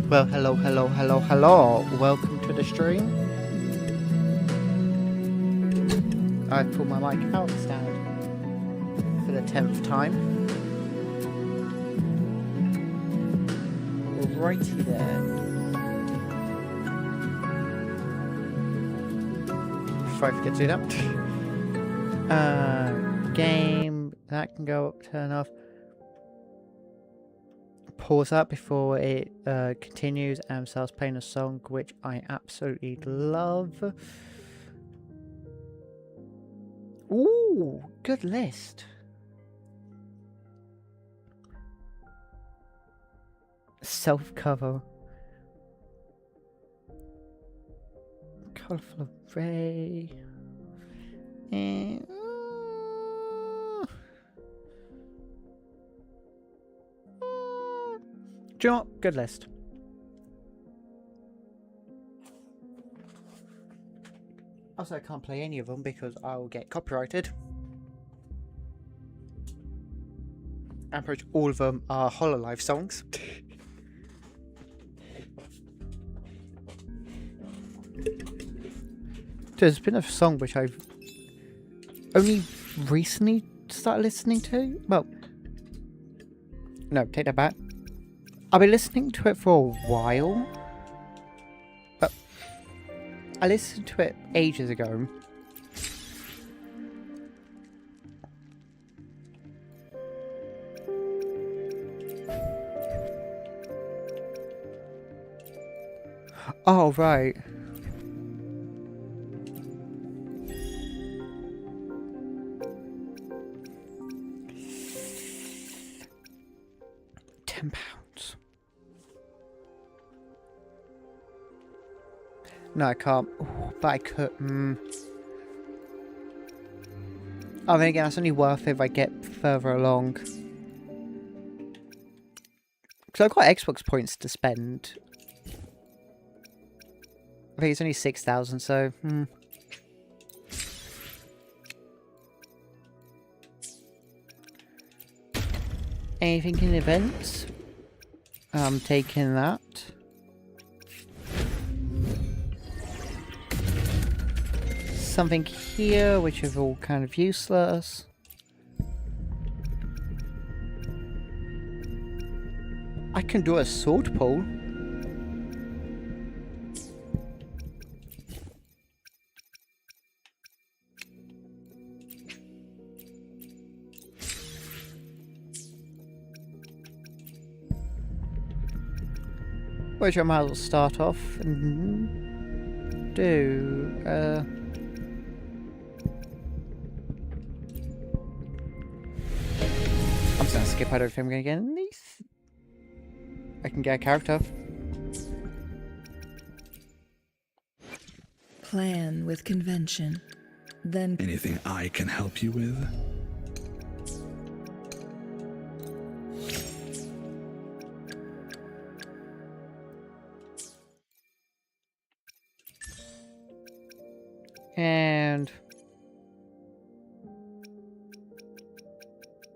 Well, hello. Welcome to the stream. I've pulled my mic out stand for the 10th time. Righty there. Before I forget to do that. Game, that can go up, turn off. Pause that before it continues and starts playing a song, which I absolutely love. Ooh, good list. Self-cover. Colourful array. And do you know what? Good list. Also, I can't play any of them because I will get copyrighted. And pretty much all of them are Hololive songs. There's been a song which I've only recently started listening to. Well, no, take that back. I've been listening to it for a while, but I listened to it ages ago. Oh, right. £10. No, I can't. Ooh, but I could. Oh, then again, that's only worth it if I get further along. Because I've got Xbox points to spend. I think it's only 6,000, so... Anything in events? I'm taking that. Something here, which is all kind of useless. I can do a sword pull. Which I might as well start off and do. I'm just gonna skip. I don't think I'm gonna get these. I can get a character. Plan with convention. Then Anything I can help you with? And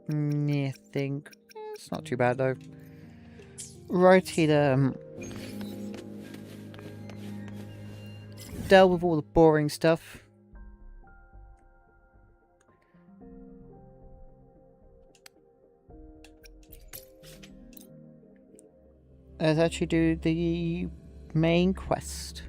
I think it's not too bad though. Righty, dealt with all the boring stuff. Let's actually do the main quest.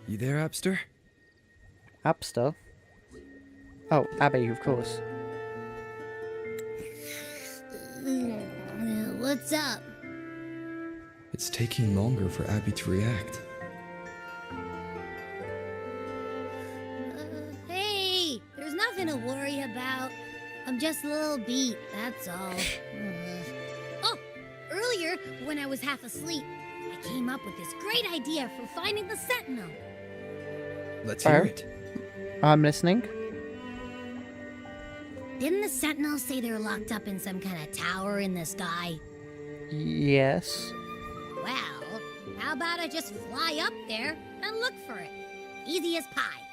You there, Abster? Abster? Oh, Abby, of course. What's up? It's taking longer for Abby to react. Hey, there's nothing to worry about. I'm just a little beat, that's all. Oh, earlier, when I was half asleep, I came up with this great idea for finding the Sentinel. Let's hear it. I'm listening. Didn't the Sentinel say they were locked up in some kind of tower in the sky? Yes. Well, how about I just fly up there and look for it? Easy as pie.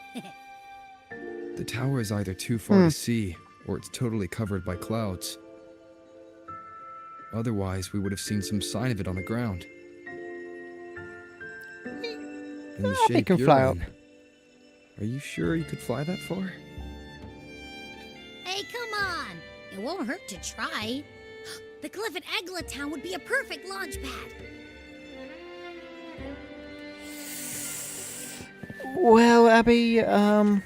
The tower is either too far to see, or it's totally covered by clouds. Otherwise, we would have seen some sign of it on the ground. In the They shape can you're fly up. in, are you sure you could fly that far? Hey, come on! It won't hurt to try. The cliff at Eglet Town would be a perfect launch pad. Well, Abby, well,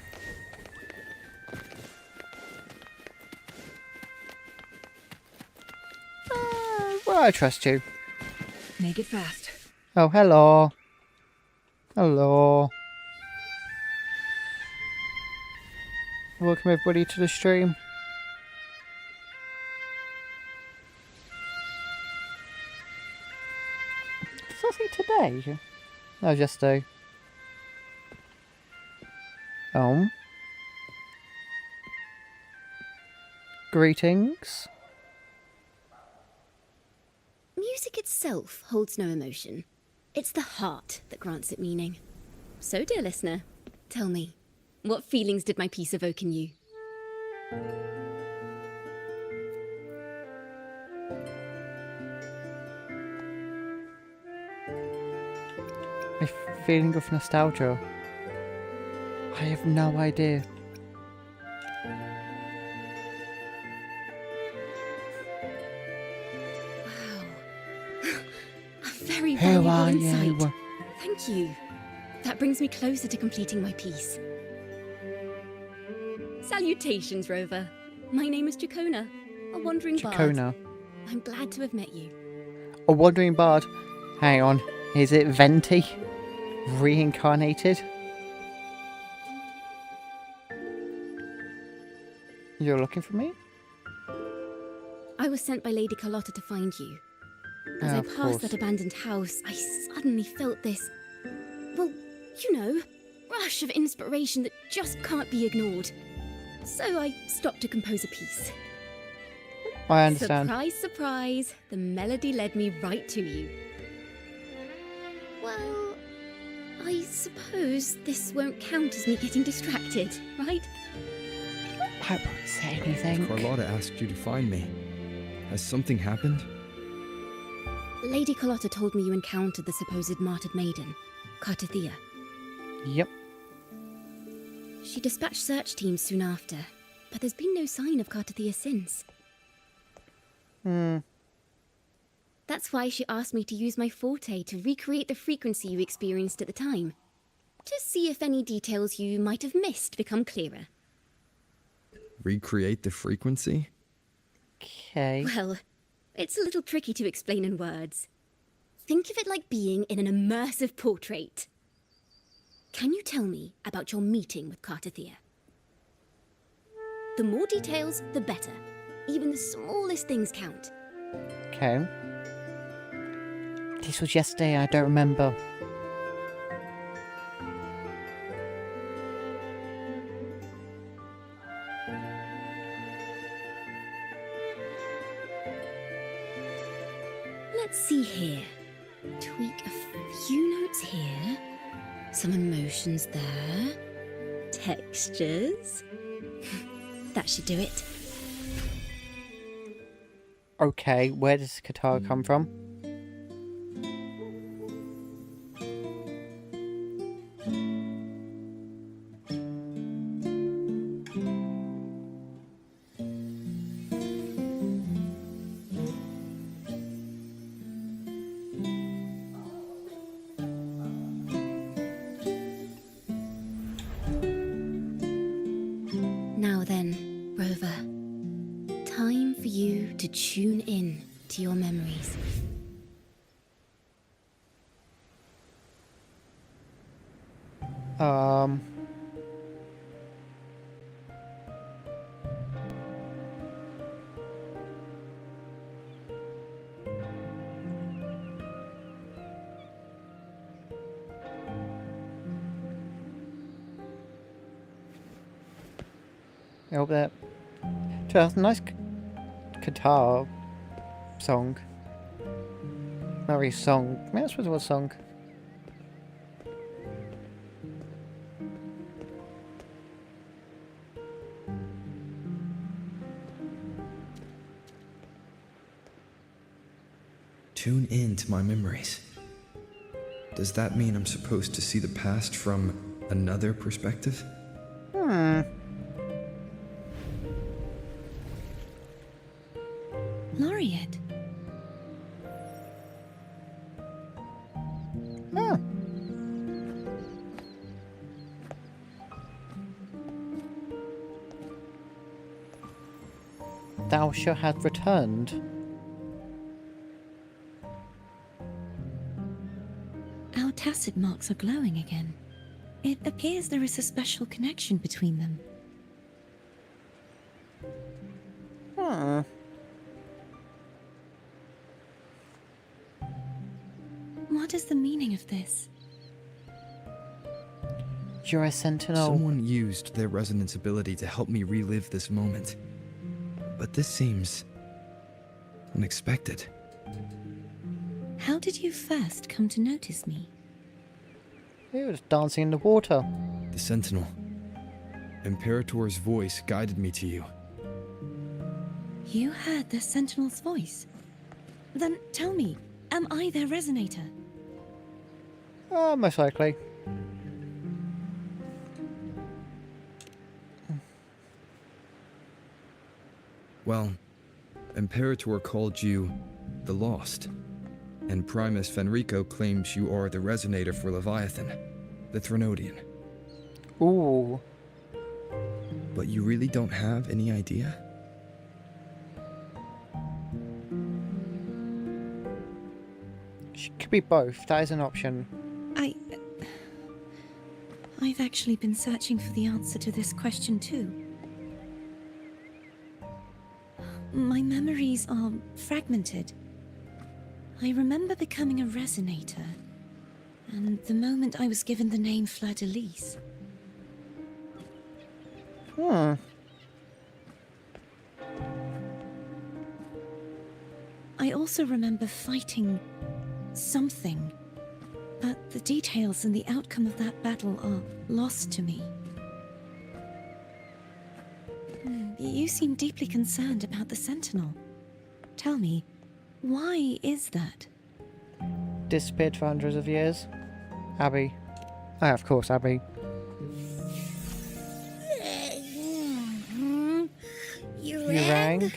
I trust you. make it fast. Oh, hello. Hello. Welcome everybody to the stream. Does that say today? No, just do. Greetings. Music itself holds no emotion. It's the heart that grants it meaning. So, dear listener, tell me, what feelings did my piece evoke in you? A feeling of nostalgia. I have no idea. Wow. A very Who valuable are insight. you? Thank you. That brings me closer to completing my piece. Salutations, Rover. My name is Jacona, a wandering bard. Jacona. I'm glad to have met you. A wandering bard. Hang on. Is it Venti? Reincarnated? You're looking for me? I was sent by Lady Carlotta to find you. As I Of passed course. that abandoned house, I suddenly felt this, well, you know, rush of inspiration that just can't be ignored. So I stopped to compose a piece. I understand. Surprise, surprise, the melody led me right to you. Well, I suppose this won't count as me getting distracted, right? I won't say anything. Carlotta asked you to find me. Has something happened? Lady Carlotta told me you encountered the supposed martyred maiden, Cartathea. Yep. She dispatched search teams soon after, but there's been no sign of Cartathea since. That's why she asked me to use my forte to recreate the frequency you experienced at the time, to see if any details you might have missed become clearer. Recreate the frequency? Okay. Well, it's a little tricky to explain in words. Think of it like being in an immersive portrait. Can you tell me about your meeting with Cartathea? The more details, the better. Even the smallest things count. Okay. This was yesterday, I don't remember. Let's see here. Tweak a few notes here. Some emotions there. Textures. That should do it. Okay, where does the guitar come from? Now then, Rover. Time for you to tune in to your memories. I hope that. Just a nice guitar song. Not really song. I mean, I suppose it was a song. Tune in to my memories. Does that mean I'm supposed to see the past from another perspective? Laureate. Oh. Thou shalt have returned. Our tacit marks are glowing again. It appears there is a special connection between them. What is the meaning of this? You're a sentinel. Someone used their resonance ability to help me relive this moment. But this seems unexpected. How did you first come to notice me? He was dancing in the water. The Sentinel. Imperator's voice guided me to you. You heard the Sentinel's voice? Then tell me, am I their resonator? Most likely. Well, Imperator called you the Lost, and Primus Fenrico claims you are the resonator for Leviathan, the Threnodian. Ooh. But you really don't have any idea? She could be both. That is an option. I've actually been searching for the answer to this question too. My memories are fragmented. I remember becoming a resonator, and the moment I was given the name Fleur-de-Lis. Hmm. I also remember fighting something, but the details and the outcome of that battle are lost to me. You seem deeply concerned about the Sentinel. Tell me, why is that? Disappeared for hundreds of years. Abby. Ah, of course, Abby. You You rang?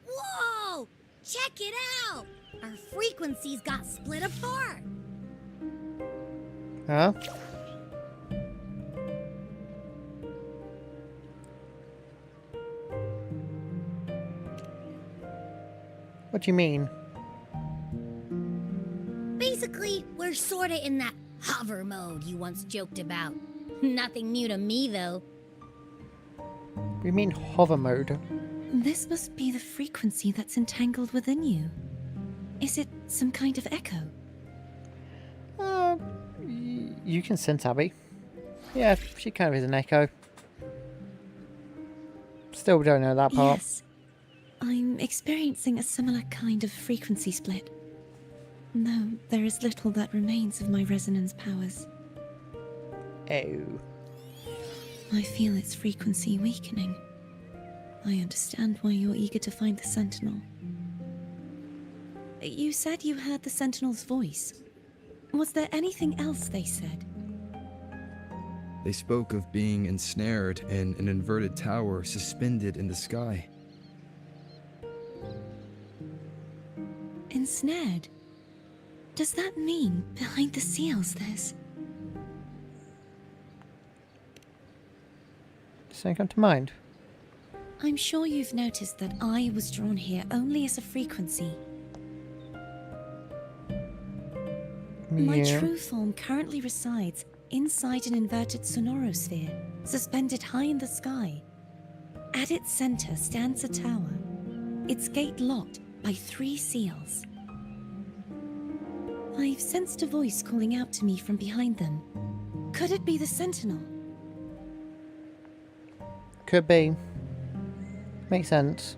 Whoa! Check it out! Our frequencies got split apart. Huh? What do you mean? Basically, we're sorta in that hover mode you once joked about. Nothing new to me, though. What do you mean hover mode? This must be the frequency that's entangled within you. Is it some kind of echo? You can sense Abby. Yeah, she kind of is an echo. Still don't know that part. Yes. I'm experiencing a similar kind of frequency split. Though there is little that remains of my resonance powers. Oh. I feel its frequency weakening. I understand why you're eager to find the Sentinel. You said you heard the Sentinel's voice. Was there anything else they said? They spoke of being ensnared in an inverted tower suspended in the sky. Ensnared? Does that mean behind the seals there's... Something come to mind? I'm sure you've noticed that I was drawn here only as a frequency. My Yeah. true form currently resides inside an inverted sonorosphere, suspended high in the sky. At its center stands a tower, its gate locked by 3 seals. I've sensed a voice calling out to me from behind them. Could it be the Sentinel? Could be. Makes sense.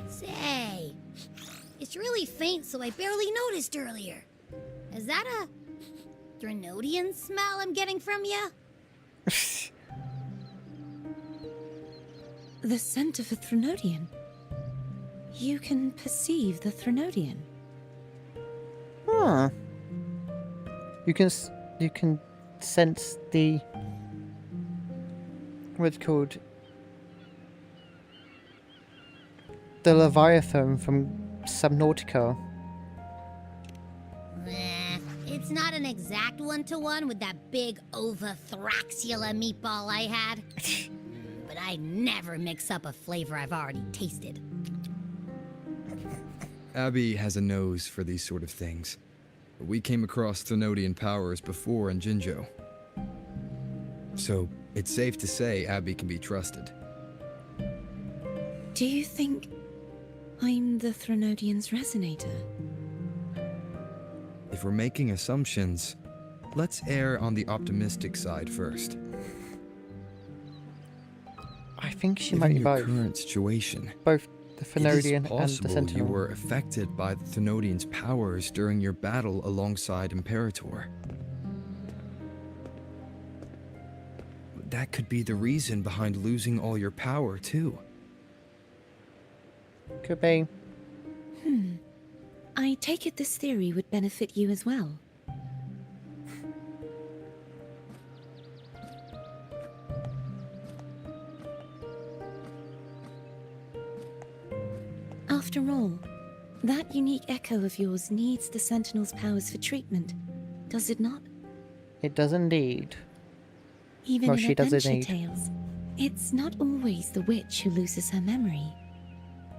Say, it's really faint, so I barely noticed earlier. Is that a Threnodian smell I'm getting from you? The scent of a Threnodian. You can perceive the Threnodian. Huh. You can sense the what's it called, the Leviathan from Subnautica. It's not an exact one-to-one with that big Ovathraxula meatball I had. But I never mix up a flavor I've already tasted. Abby has a nose for these sort of things. We came across Threnodian powers before in Jinzhou. So, it's safe to say Abby can be trusted. Do you think I'm the Threnodian's resonator? If we're making assumptions, let's err on the optimistic side first. I think she Given might be your both. current situation, Both the it is Phenodian and the possible Sentinel. you were affected by the Threnodian's powers during your battle alongside Imperator. That could be the reason behind losing all your power, too. Could be. I take it this theory would benefit you as well. After all, that unique echo of yours needs the Sentinel's powers for treatment, does it not? It does indeed. Even Well, in she does adventure indeed. tales, It's not always the witch who loses her memory.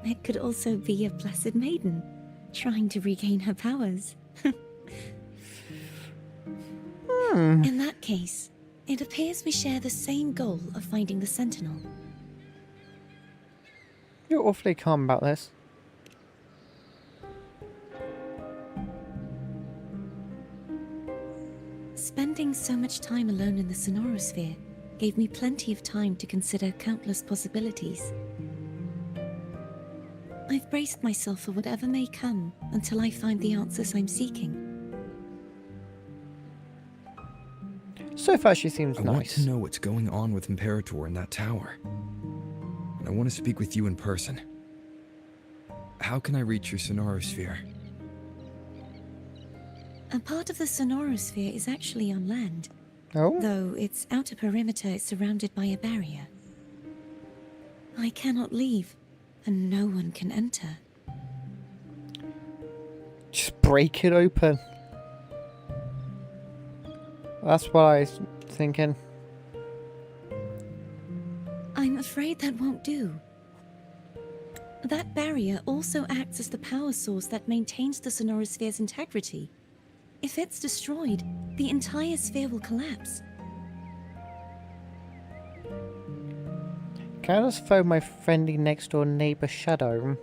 It could also be a blessed maiden, trying to regain her powers. In that case, it appears we share the same goal of finding the Sentinel. You're awfully calm about this. Spending so much time alone in the Sonorosphere gave me plenty of time to consider countless possibilities. I've braced myself for whatever may come until I find the answers I'm seeking. So far, she seems I want to nice. know what's going on with Imperator in that tower. And I want to speak with you in person. How can I reach your Sonorosphere? A part of the Sonorosphere is actually on land, Oh? though its outer perimeter is surrounded by a barrier. I cannot leave, and no one can enter. Just break it open. That's what I was thinking. I'm afraid that won't do. That barrier also acts as the power source that maintains the Sonorosphere's integrity. If it's destroyed, the entire sphere will collapse. Can I just phone my friendly next door neighbour Shadow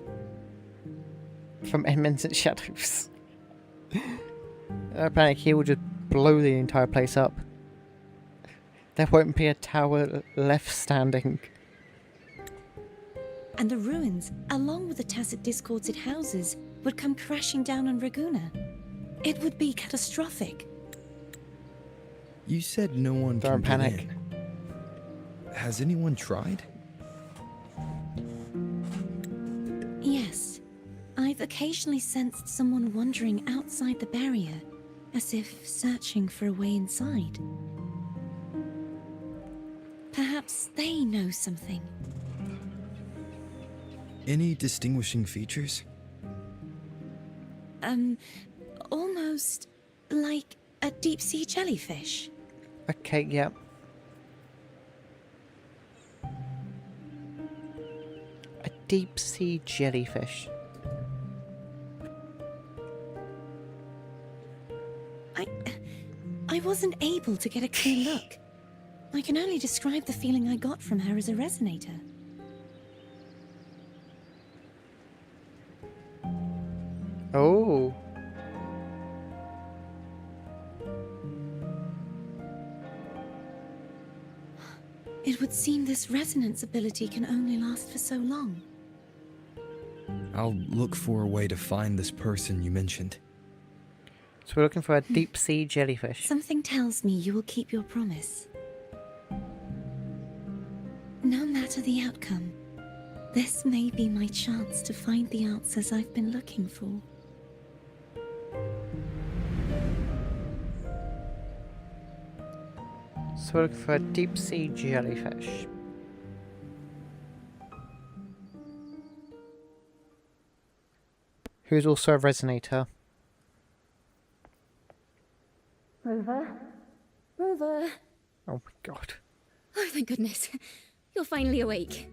from Edmonds and Shadows? Apparently he will just blow the entire place up. There won't be a tower left standing. And the ruins, along with the tacit discords it houses, would come crashing down on Raguna. It would be catastrophic. You said no one Don't can panic. get in. Has anyone tried? Yes, I've occasionally sensed someone wandering outside the barrier, as if searching for a way inside. Perhaps they know something. Any distinguishing features? Almost like a deep-sea jellyfish. Okay, yeah. A deep sea jellyfish. I wasn't able to get a clear look. I can only describe the feeling I got from her as a resonator. Oh. It would seem this resonance ability can only last for so long. I'll look for a way to find this person you mentioned. So we're looking for a deep sea jellyfish. Something tells me you will keep your promise. No matter the outcome, this may be my chance to find the answers I've been looking for. So we're looking for a deep sea jellyfish. Who's also a resonator. Rover? Rover? Oh my god. Oh, thank goodness. You're finally awake.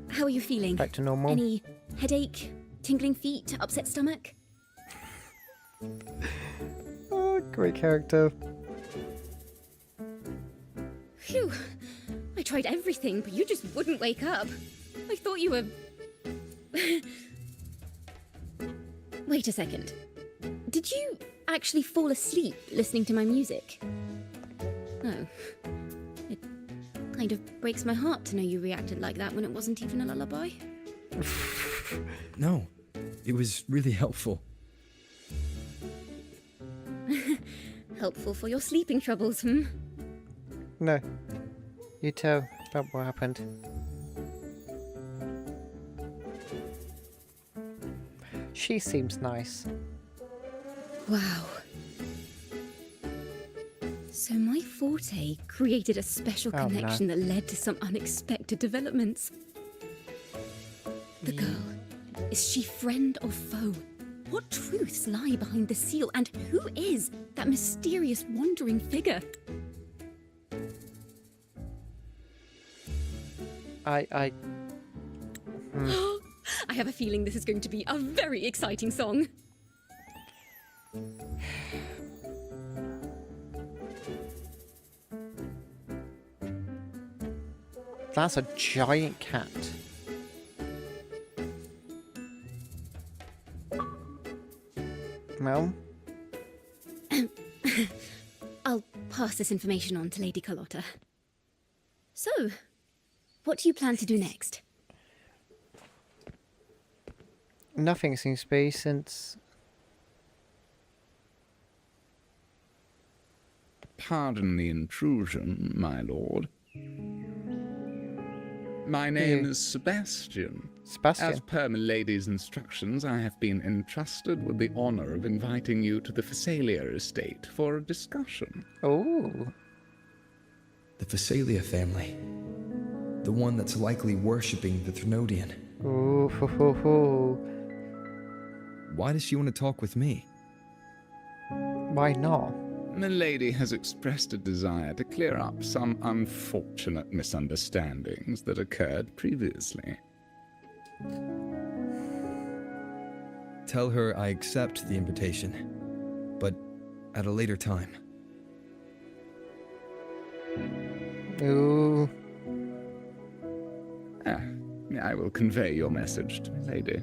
How are you feeling? Back to normal. Any headache, tingling feet, upset stomach? Oh, great character. Phew. I tried everything, but you just wouldn't wake up. I thought you were... Wait a second. Did you actually fall asleep listening to my music? Oh. It kind of breaks my heart to know you reacted like that when it wasn't even a lullaby. No, it was really helpful. Helpful for your sleeping troubles, hmm? No. You tell about what happened. She seems nice. Wow. So my forte created a special Oh, no. connection that led to some unexpected developments. The girl, is she friend or foe? What truths lie behind the seal, and who is that mysterious wandering figure? I I have a feeling this is going to be a very exciting song. That's a giant cat. Well, I'll pass this information on to Lady Carlotta. So, what do you plan to do next? nothing seems to be since... Pardon the intrusion, my lord. My name is Sebastian. Sebastian. As per milady's instructions, I have been entrusted with the honor of inviting you to the Phasalia estate for a discussion. Oh. The Phasalia family. The one that's likely worshipping the Threnodian. Ooh, ho, ho, ho. Why does she want to talk with me? Why not? Milady has expressed a desire to clear up some unfortunate misunderstandings that occurred previously. Tell her I accept the invitation, but at a later time. Ooh. I will convey your message to Milady.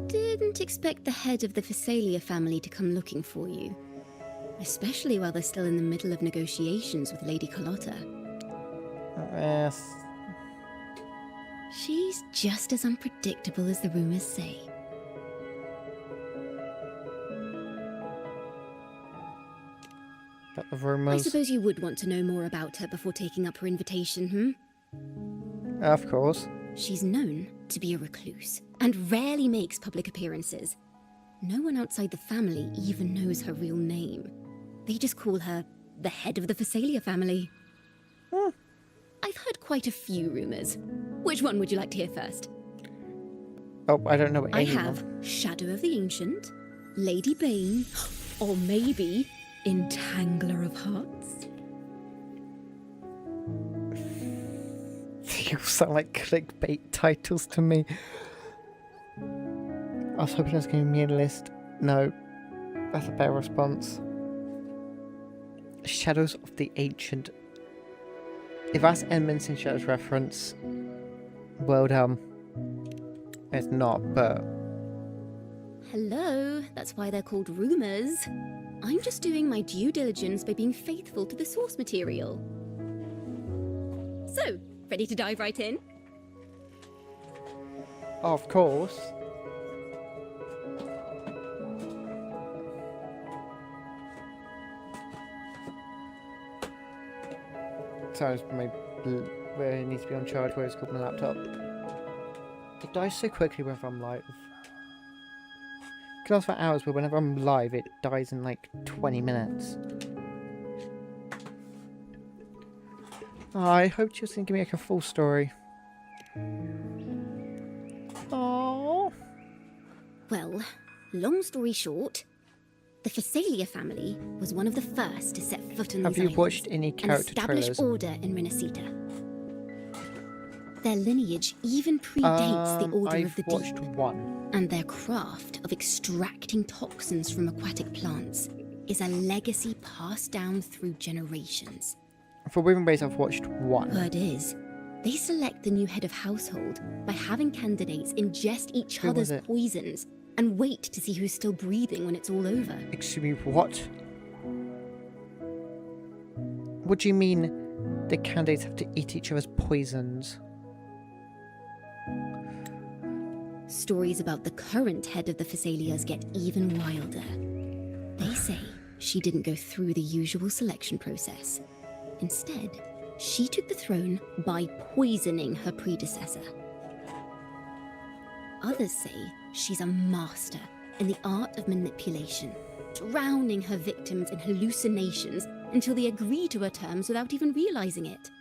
Didn't expect the head of the Phasalia family to come looking for you. Especially while they're still in the middle of negotiations with Lady Carlotta. Yes. She's just as unpredictable as the rumors say. But the I rumors... suppose you would want to know more about her before taking up her invitation, Of course. She's known to be a recluse, and rarely makes public appearances. No one outside the family even knows her real name. They just call her the head of the Phasalia family. I've heard quite a few rumors. Which one would you like to hear first? Oh, I don't know I any have Shadow of the Ancient, Lady Bane, or maybe Entangler of Hearts. You sound like clickbait titles to me. I was hoping it was going to be a list. No. That's a better response. Shadows of the Ancient. If that's Edmonds in Shadows reference, well done. It's not, but... Hello, that's why they're called rumors. I'm just doing my due diligence by being faithful to the source material. So, ready to dive right in? Of course. Sorry, where it needs to be on charge, where it's called my laptop. It dies so quickly whenever I'm live. It can last for hours, but whenever I'm live, it dies in like 20 minutes. I hoped you were going to give me like a full story. Oh. Well, long story short, the Phasalia family was one of the first to set foot on Have these you islands watched any and character establish trailers? order in Renacita. Their lineage even predates the Order I've of the watched Deep, one. and their craft of extracting toxins from aquatic plants is a legacy passed down through generations. For Women Base, I've watched one. Word is, they select the new head of household by having candidates ingest each Who was other's it? poisons and wait to see who's still breathing when it's all over. Excuse me, what? What do you mean the candidates have to eat each other's poisons? Stories about the current head of the Phasalias get even wilder. They say she didn't go through the usual selection process. Instead, she took the throne by poisoning her predecessor. Others say she's a master in the art of manipulation, drowning her victims in hallucinations until they agree to her terms without even realizing it.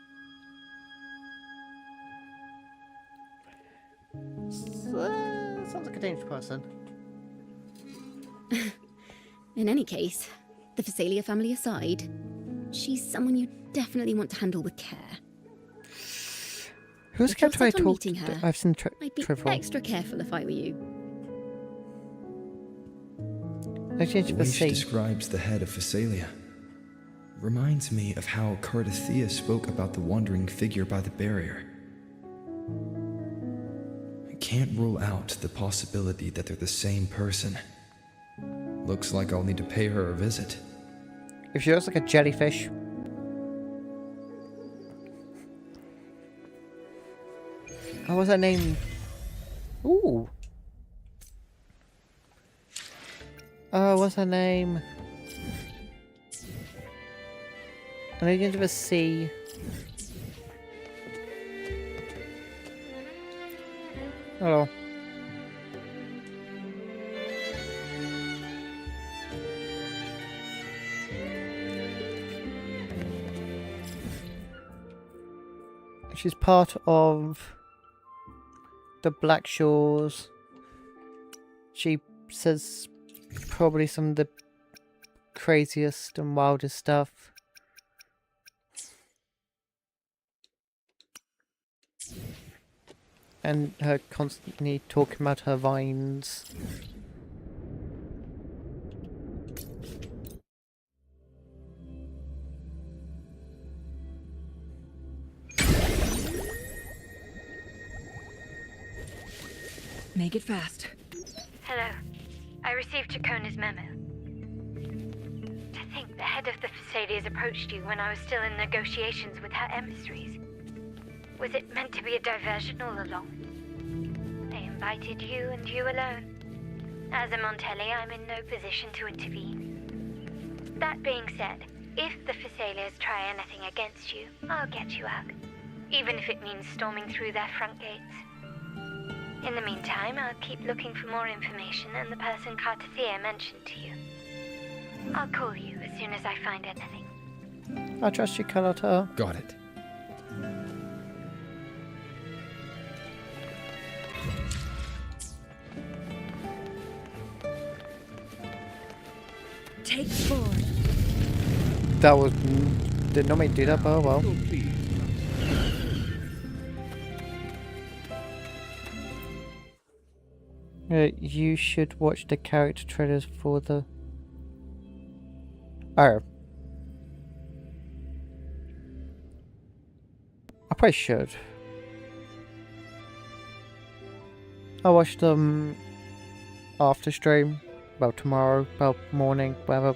Sounds like a dangerous person. In any case, the Phasalia family aside, she's someone you definitely want to handle with care. Who's If you're kept trying set to on talk? meeting her, I've seen I'd be Trevor. extra careful if I were you. Exchange The for way she C. describes the head of Phasalia reminds me of how Cardathea spoke about the wandering figure by the barrier. I can't rule out the possibility that they're the same person. Looks like I'll need to pay her a visit. If she looks like a jellyfish. Oh, what's her name? Ooh. Oh, what's her name? I'm going to give a C. Hello. She's part of the Black Shores. She says probably some of the craziest and wildest stuff. And her constantly talking about her vines. Make it fast. Hello. I received Chacona's memo. To think the head of the Phasalias approached you when I was still in negotiations with her emissaries. Was it meant to be a diversion all along? They invited you and you alone. As a Montelli, I'm in no position to intervene. That being said, if the Phasalias try anything against you, I'll get you out. Even if it means storming through their front gates. In the meantime, I'll keep looking for more information and the person Cartathea mentioned to you. I'll call you as soon as I find anything. I trust you, Carlotta. Got it. Take 4. That was... did not mean to do that, but oh well. Oh, please. You should watch the character trailers for the... Oh. I probably should. I'll watch them after stream. Well, tomorrow, well, morning, whatever.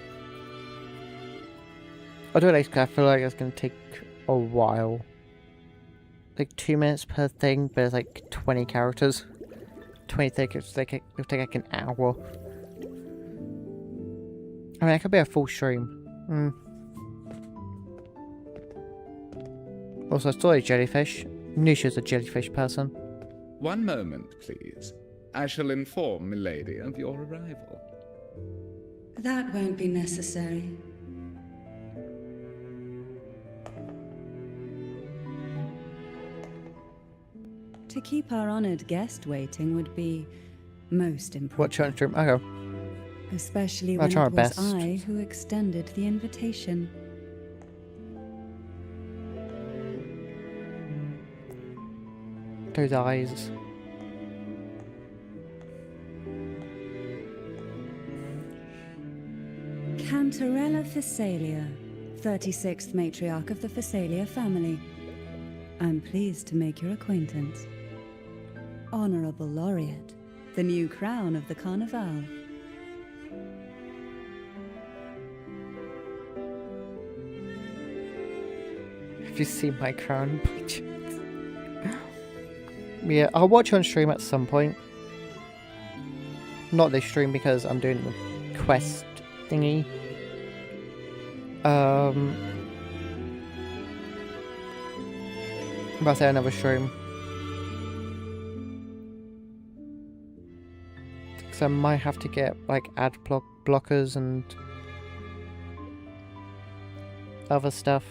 I'll do it later because I feel like it's going to take a while. Like 2 minutes per thing, but it's like 20 characters. 20 tickets, it'll take like an hour. I mean, it could be a full stream. Also, I saw a jellyfish. Knew she was a jellyfish person. One moment, please. I shall inform Milady of your arrival. That won't be necessary. To keep our honored guest waiting would be most important. Watch on stream. Okay. Especially I'll when try it my was best. I who extended the invitation. Those eyes. Cantarella Phasalia, 36th matriarch of the Phasalia family. I'm pleased to make your acquaintance. Honorable Laureate, the new crown of the Carnival. Have you seen my crown? Yeah, I'll watch on stream at some point. Not this stream because I'm doing the quest thingy. But I'll say another stream. Because I might have to get like ad blockers and other stuff.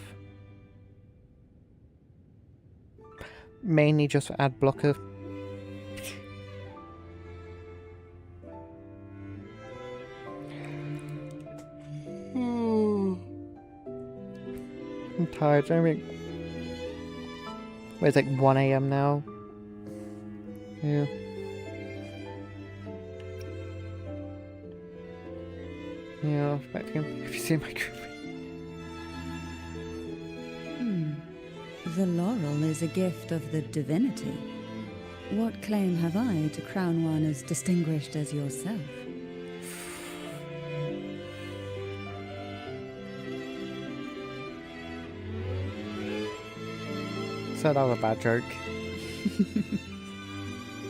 Mainly just for ad blocker. I'm tired. I mean, it's like 1 a.m. now. Yeah. Yeah, I've met him. Have you seen my group? The laurel is a gift of the divinity. What claim have I to crown one as distinguished as yourself? So that was a bad joke.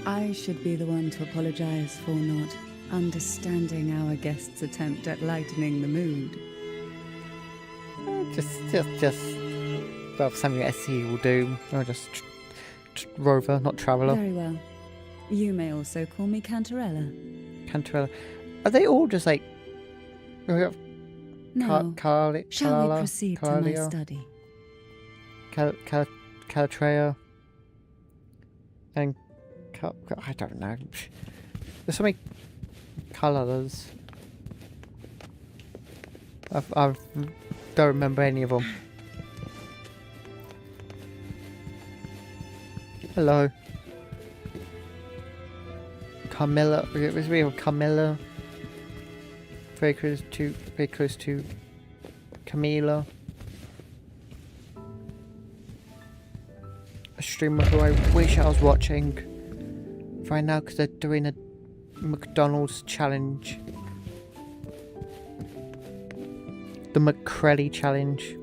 I should be the one to apologize for not understanding our guest's attempt at lightening the mood. Just. Well, something SE will do. Or just rover, not traveller. Very well. You may also call me Cantarella. Cantarella. Are they all just like... Now, Carly, shall Kalala, we proceed to my Carlia, study? Calatrea, and I don't know. There's so many colours. I don't remember any of them. Hello. Carmilla. It was real Carmilla. Very close to Camila. A streamer who I wish I was watching right now because they're doing a McDonald's challenge. The McCrelly challenge.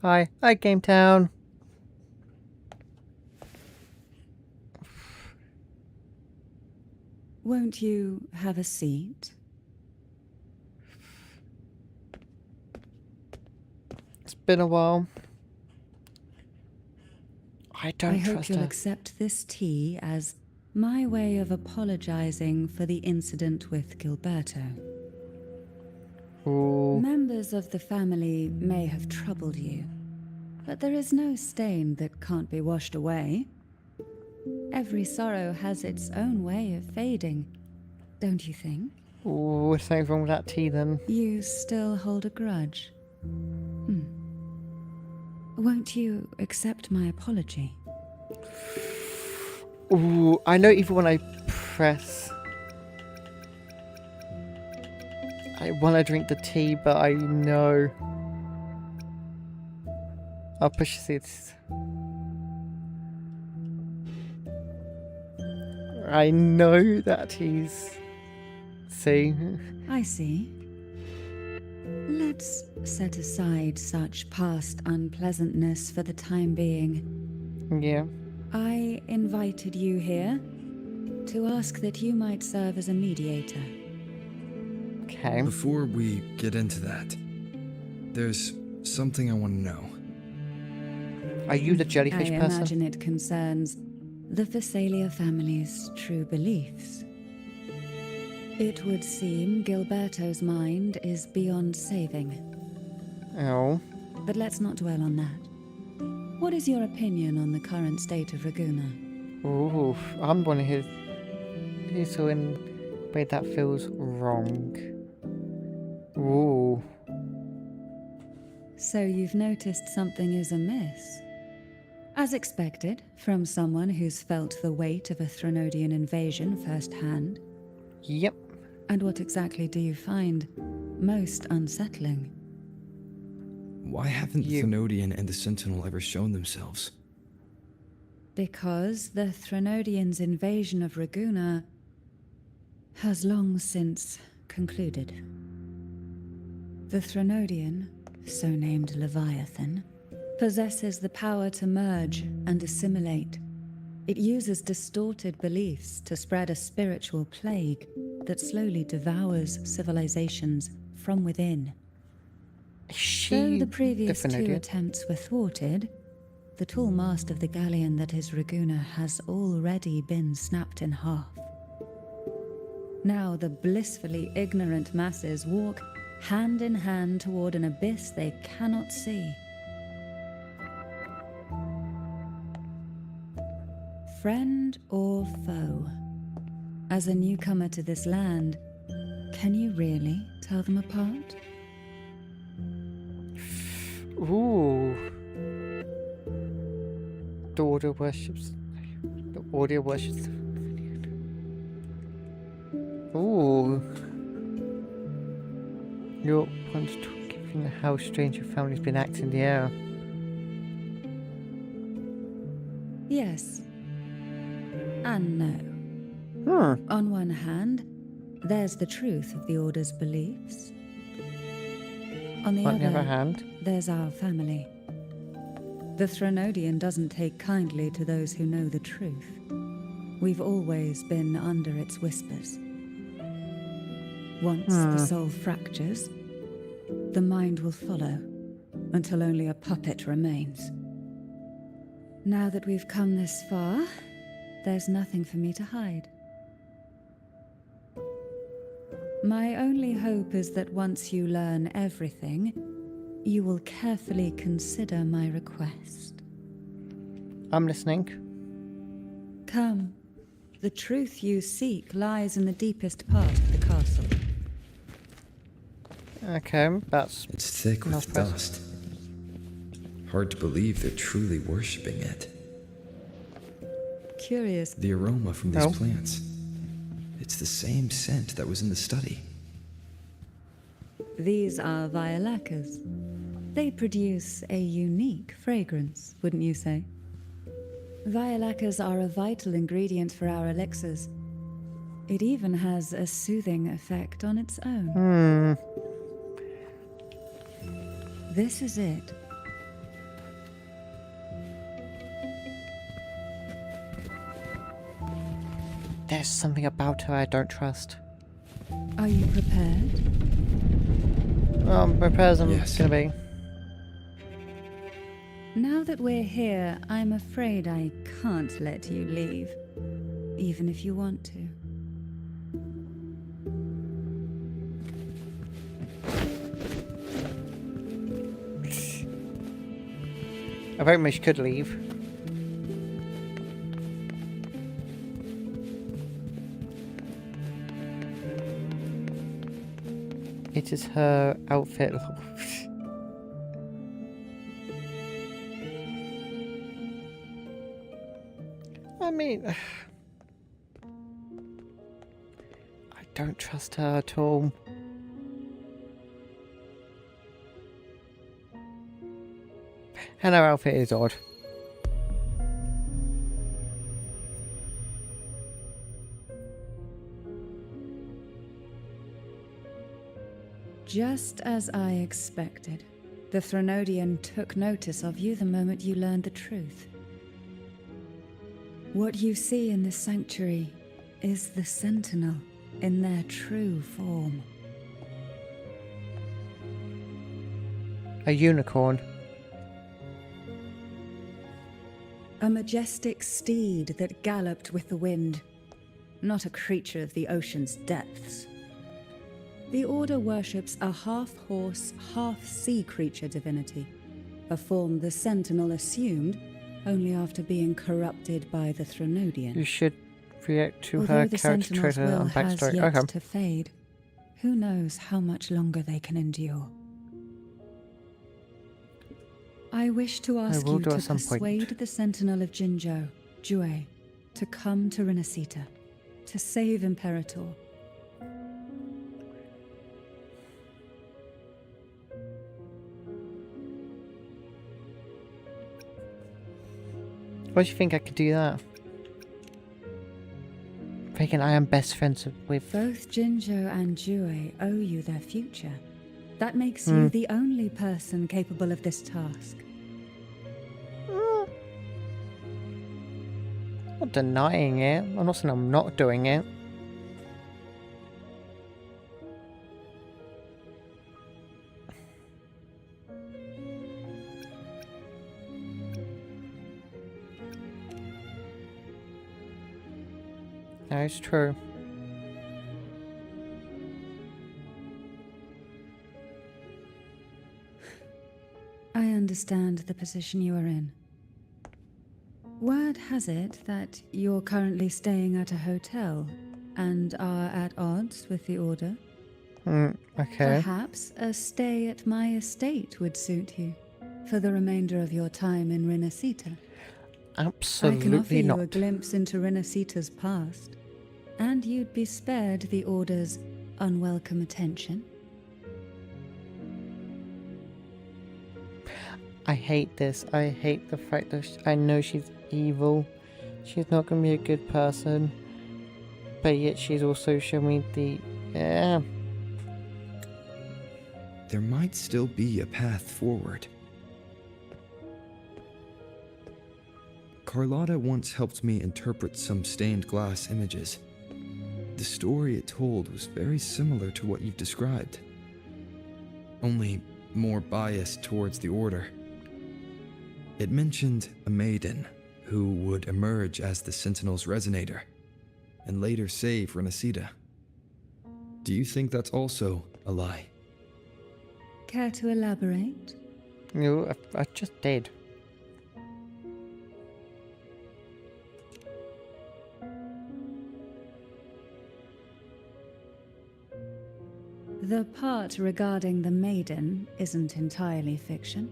Hi, Game Town. Won't you have a seat? It's been a while. I don't I hope trust you'll her. accept this tea as my way of apologizing for the incident with Gilberto. Ooh. Members of the family may have troubled you, but there is no stain that can't be washed away. Every sorrow has its own way of fading, don't you think? Ooh, what's something wrong with that tea then? You still hold a grudge? Won't you accept my apology? Ooh, I know even when I press... I want to drink the tea, but I know... I'll push the seats. I know that he's... See? I see. Let's set aside such past unpleasantness for the time being. Yeah. I invited you here to ask that you might serve as a mediator. Okay. Before we get into that, there's something I want to know. Are you the jellyfish I person? imagine it concerns the Phasalia family's true beliefs. It would seem Gilberto's mind is beyond saving. Oh. But let's not dwell on that. What is your opinion on the current state of Raguna? Ooh. I'm one who's in a way that feels wrong. Ooh. So you've noticed something is amiss? As expected, from someone who's felt the weight of a Threnodian invasion firsthand. Yep. And what exactly do you find most unsettling? Why haven't the Thenodian and the Sentinel ever shown themselves? Because the Threnodians' invasion of Raguna has long since concluded. The Threnodian, so named Leviathan, possesses the power to merge and assimilate. It uses distorted beliefs to spread a spiritual plague that slowly devours civilizations from within. Though the previous two attempts were thwarted, the tall mast of the galleon that is Raguna has already been snapped in half. Now the blissfully ignorant masses walk hand in hand toward an abyss they cannot see. friend or foe? As a newcomer to this land, can you really tell them apart? Ooh. The Order worships. The Order worships. Ooh. Your punch took given how strange your family's been acting in the air. Yes. And no. On one hand, there's the truth of the Order's beliefs. On the other hand, there's our family. The Threnodian doesn't take kindly to those who know the truth. We've always been under its whispers. Once the soul fractures, the mind will follow, until only a puppet remains. Now that we've come this far, there's nothing for me to hide. My only hope is that once you learn everything, you will carefully consider my request. I'm listening. Come. The truth you seek lies in the deepest part of the castle. Okay, that's... It's thick with dust. Hard to believe they're truly worshipping it. Curious. The aroma from these plants. It's the same scent that was in the study. These are violacas. They produce a unique fragrance, wouldn't you say? Violacas are a vital ingredient for our elixirs. It even has a soothing effect on its own. This is it. There's something about her I don't trust. Are you prepared? Prepared as I'm Yes. gonna be. Now that we're here, I'm afraid I can't let you leave, even if you want to. I very much could leave. It is her outfit. I mean, I don't trust her at all. And her outfit is odd. Just as I expected, the Threnodian took notice of you the moment you learned the truth. What you see in this sanctuary is the Sentinel in their true form. A unicorn. A majestic steed that galloped with the wind, not a creature of the ocean's depths. The Order worships a half-horse, half-sea creature divinity, a form the Sentinel assumed only after being corrupted by the Threnodian. You should react to Although her the character Sentinel's trait will and has backstory. yet Okay. to fade, who knows how much longer they can endure. I wish to ask will you do to at some point. persuade the Sentinel of Jinzhou, Jue, to come to Renacita, to save Imperator. Why do you think I could do that? Thinking I am best friends with... Both Jinzhou and Jue owe you their future. That makes you the only person capable of this task. I'm not denying it. I'm not saying I'm not doing it. That is true. I understand the position you are in. Word has it that you're currently staying at a hotel and are at odds with the Order. Okay. Perhaps a stay at my estate would suit you for the remainder of your time in Renacita. I can offer Absolutely you a not. glimpse into Renacita's past, and you'd be spared the Order's unwelcome attention. I hate this. I hate the fact that I know she's evil. She's not going to be a good person. But yet she's also shown me the... There might still be a path forward. Carlotta once helped me interpret some stained glass images. The story it told was very similar to what you've described, only more biased towards the Order. It mentioned a maiden who would emerge as the Sentinel's resonator and later save Renacita. Do you think that's also a lie? Care to elaborate? No, I just did. The part regarding the maiden isn't entirely fiction.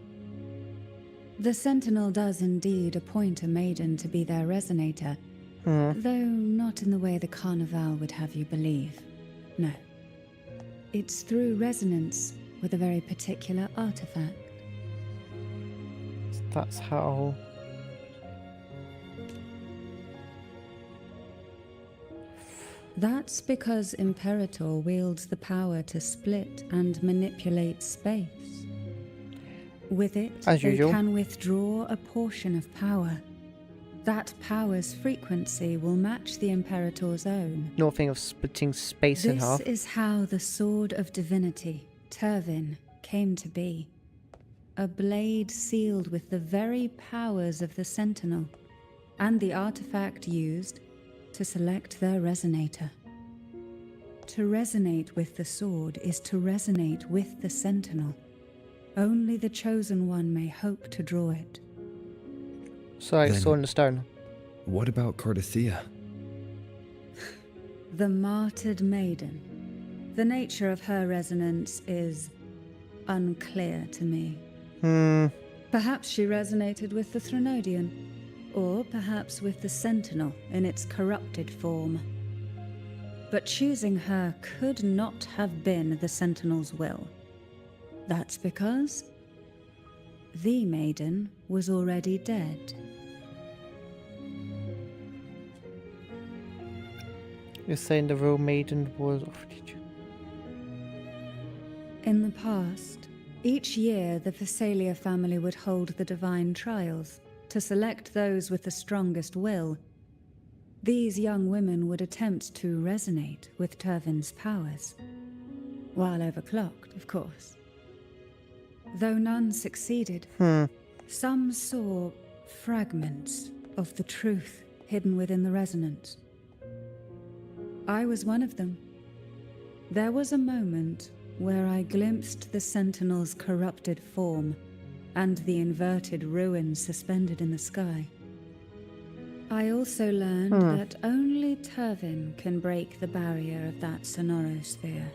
The Sentinel does indeed appoint a maiden to be their resonator, though not in the way the Carnival would have you believe. No. It's through resonance with a very particular artifact. That's how... That's because Imperator wields the power to split and manipulate space. With it, As they usual. can withdraw a portion of power. That power's frequency will match the Imperator's own. Nothing of splitting space in half. This is how the Sword of Divinity, Turvin, came to be. A blade sealed with the very powers of the Sentinel, and the artifact used to select their resonator. To resonate with the sword is to resonate with the Sentinel. Only the Chosen One may hope to draw it. So I Then- saw in the stone. What about Cardathea? The Martyred Maiden. The nature of her resonance is unclear to me. Perhaps she resonated with the Threnodian, or perhaps with the Sentinel in its corrupted form. But choosing her could not have been the Sentinel's will. That's because the maiden was already dead. You're saying the real maiden was... In the past, each year the Phasalia family would hold the divine trials to select those with the strongest will. These young women would attempt to resonate with Turvin's powers, while overclocked, of course. Though none succeeded, some saw fragments of the truth hidden within the resonance. I was one of them. There was a moment where I glimpsed the Sentinel's corrupted form and the inverted ruins suspended in the sky. I also learned that only Turvin can break the barrier of that sonorosphere.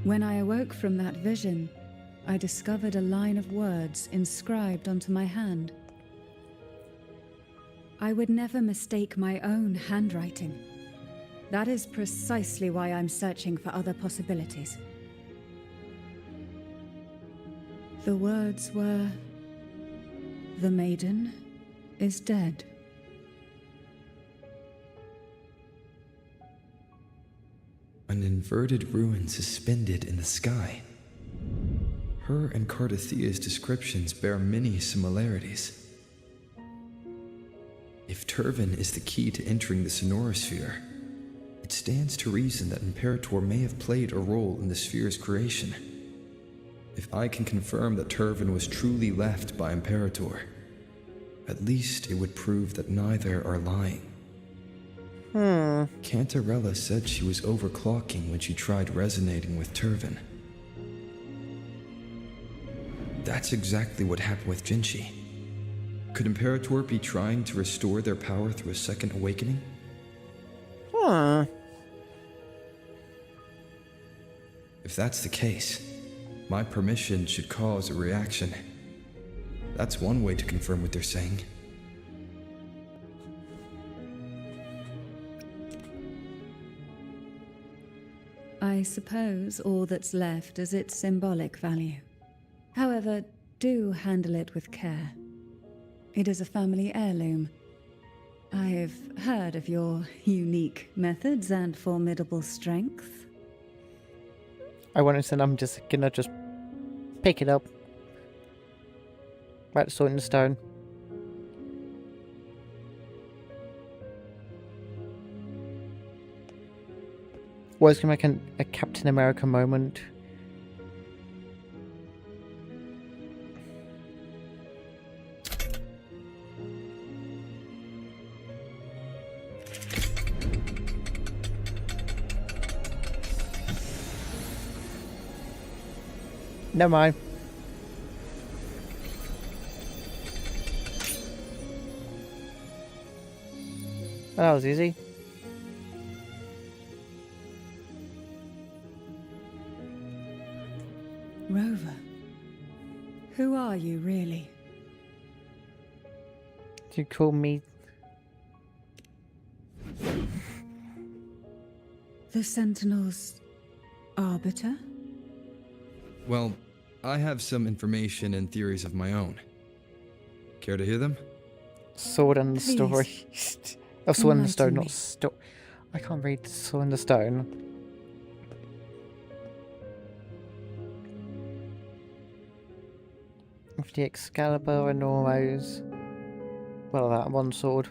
When I awoke from that vision, I discovered a line of words inscribed onto my hand. I would never mistake my own handwriting. That is precisely why I'm searching for other possibilities. The words were, "The maiden is dead." An inverted ruin suspended in the sky. Her and Cardathea's descriptions bear many similarities. If Turvin is the key to entering the sonorosphere, it stands to reason that Imperator may have played a role in the sphere's creation. If I can confirm that Turvin was truly left by Imperator, at least it would prove that neither are lying. Cantarella said she was overclocking when she tried resonating with Turvin. That's exactly what happened with Jinshi. Could Imperator be trying to restore their power through a second awakening? Huh. If that's the case, my permission should cause a reaction. That's one way to confirm what they're saying. I suppose all that's left is its symbolic value. However, do handle it with care. It is a family heirloom. I've heard of your unique methods and formidable strength. I want to say I'm just gonna pick it up. Right, sword in the stone. Was gonna make a Captain America moment. Never mind. Well, that was easy. Rover, who are you really? You call me The Sentinel's arbiter? Well, I have some information and theories of my own. Care to hear them? sword and the story. Of sword and the stone, Enlighten not stone. I can't read sword and the stone. Of the Excalibur and all those. Well, that one sword.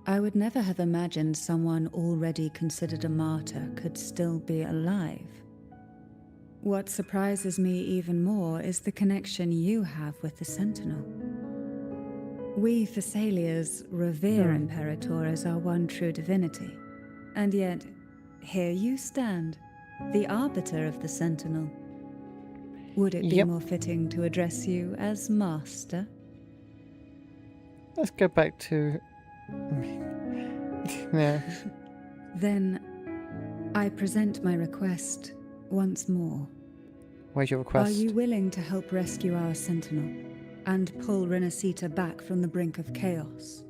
I would never have imagined someone already considered a martyr could still be alive. What surprises me even more is the connection you have with the Sentinel. We Thessalians revere Imperator as our one true divinity, and yet here you stand, the arbiter of the Sentinel. Would it be more fitting to address you as Master? Let's go back to... yeah. Then I present my request once more. Where's your request? Are you willing to help rescue our Sentinel and pull Renacita back from the brink of chaos?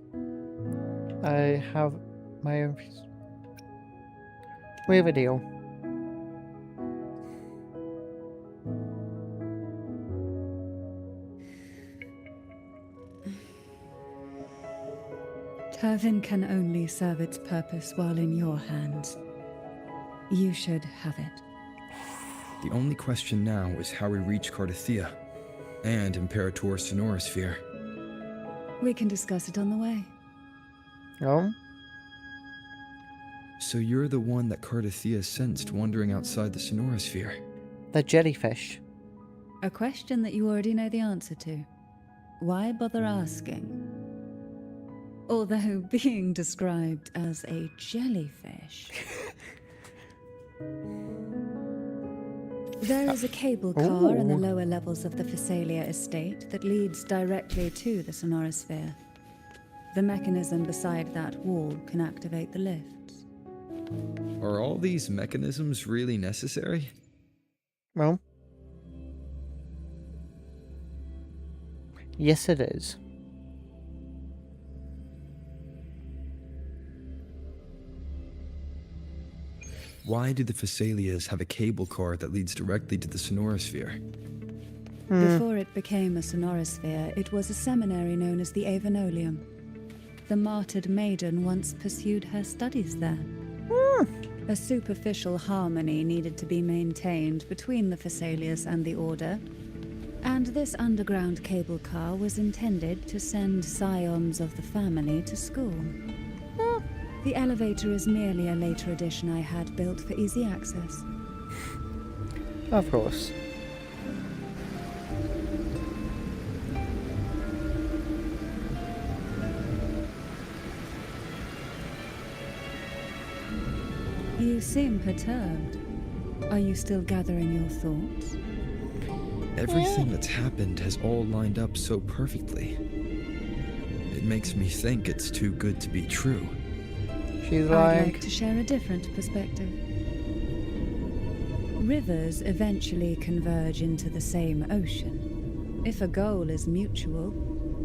I have my own... We have a deal. Turvin can only serve its purpose while in your hands. You should have it. The only question now is how we reach Cardathia and Imperator's Sonorosphere. We can discuss it on the way. Oh? So you're the one that Cardathia sensed wandering outside the Sonorosphere? The jellyfish. A question that you already know the answer to. Why bother asking? Although being described as a jellyfish... There is a cable car in the lower levels of the Thessalia estate that leads directly to the Sonorosphere. The mechanism beside that wall can activate the lifts. Are all these mechanisms really necessary? Well... yes, it is. Why do the Thessalias have a cable car that leads directly to the Sonorosphere? Before it became a Sonorosphere, it was a seminary known as the Avenolium. The martyred maiden once pursued her studies there. A superficial harmony needed to be maintained between the Thessalias and the Order, and this underground cable car was intended to send scions of the family to school. The elevator is merely a later addition I had built for easy access. Of course. You seem perturbed. Are you still gathering your thoughts? Everything that's happened has all lined up so perfectly. It makes me think it's too good to be true. She's I'd like, like to share a different perspective. Rivers eventually converge into the same ocean. If a goal is mutual,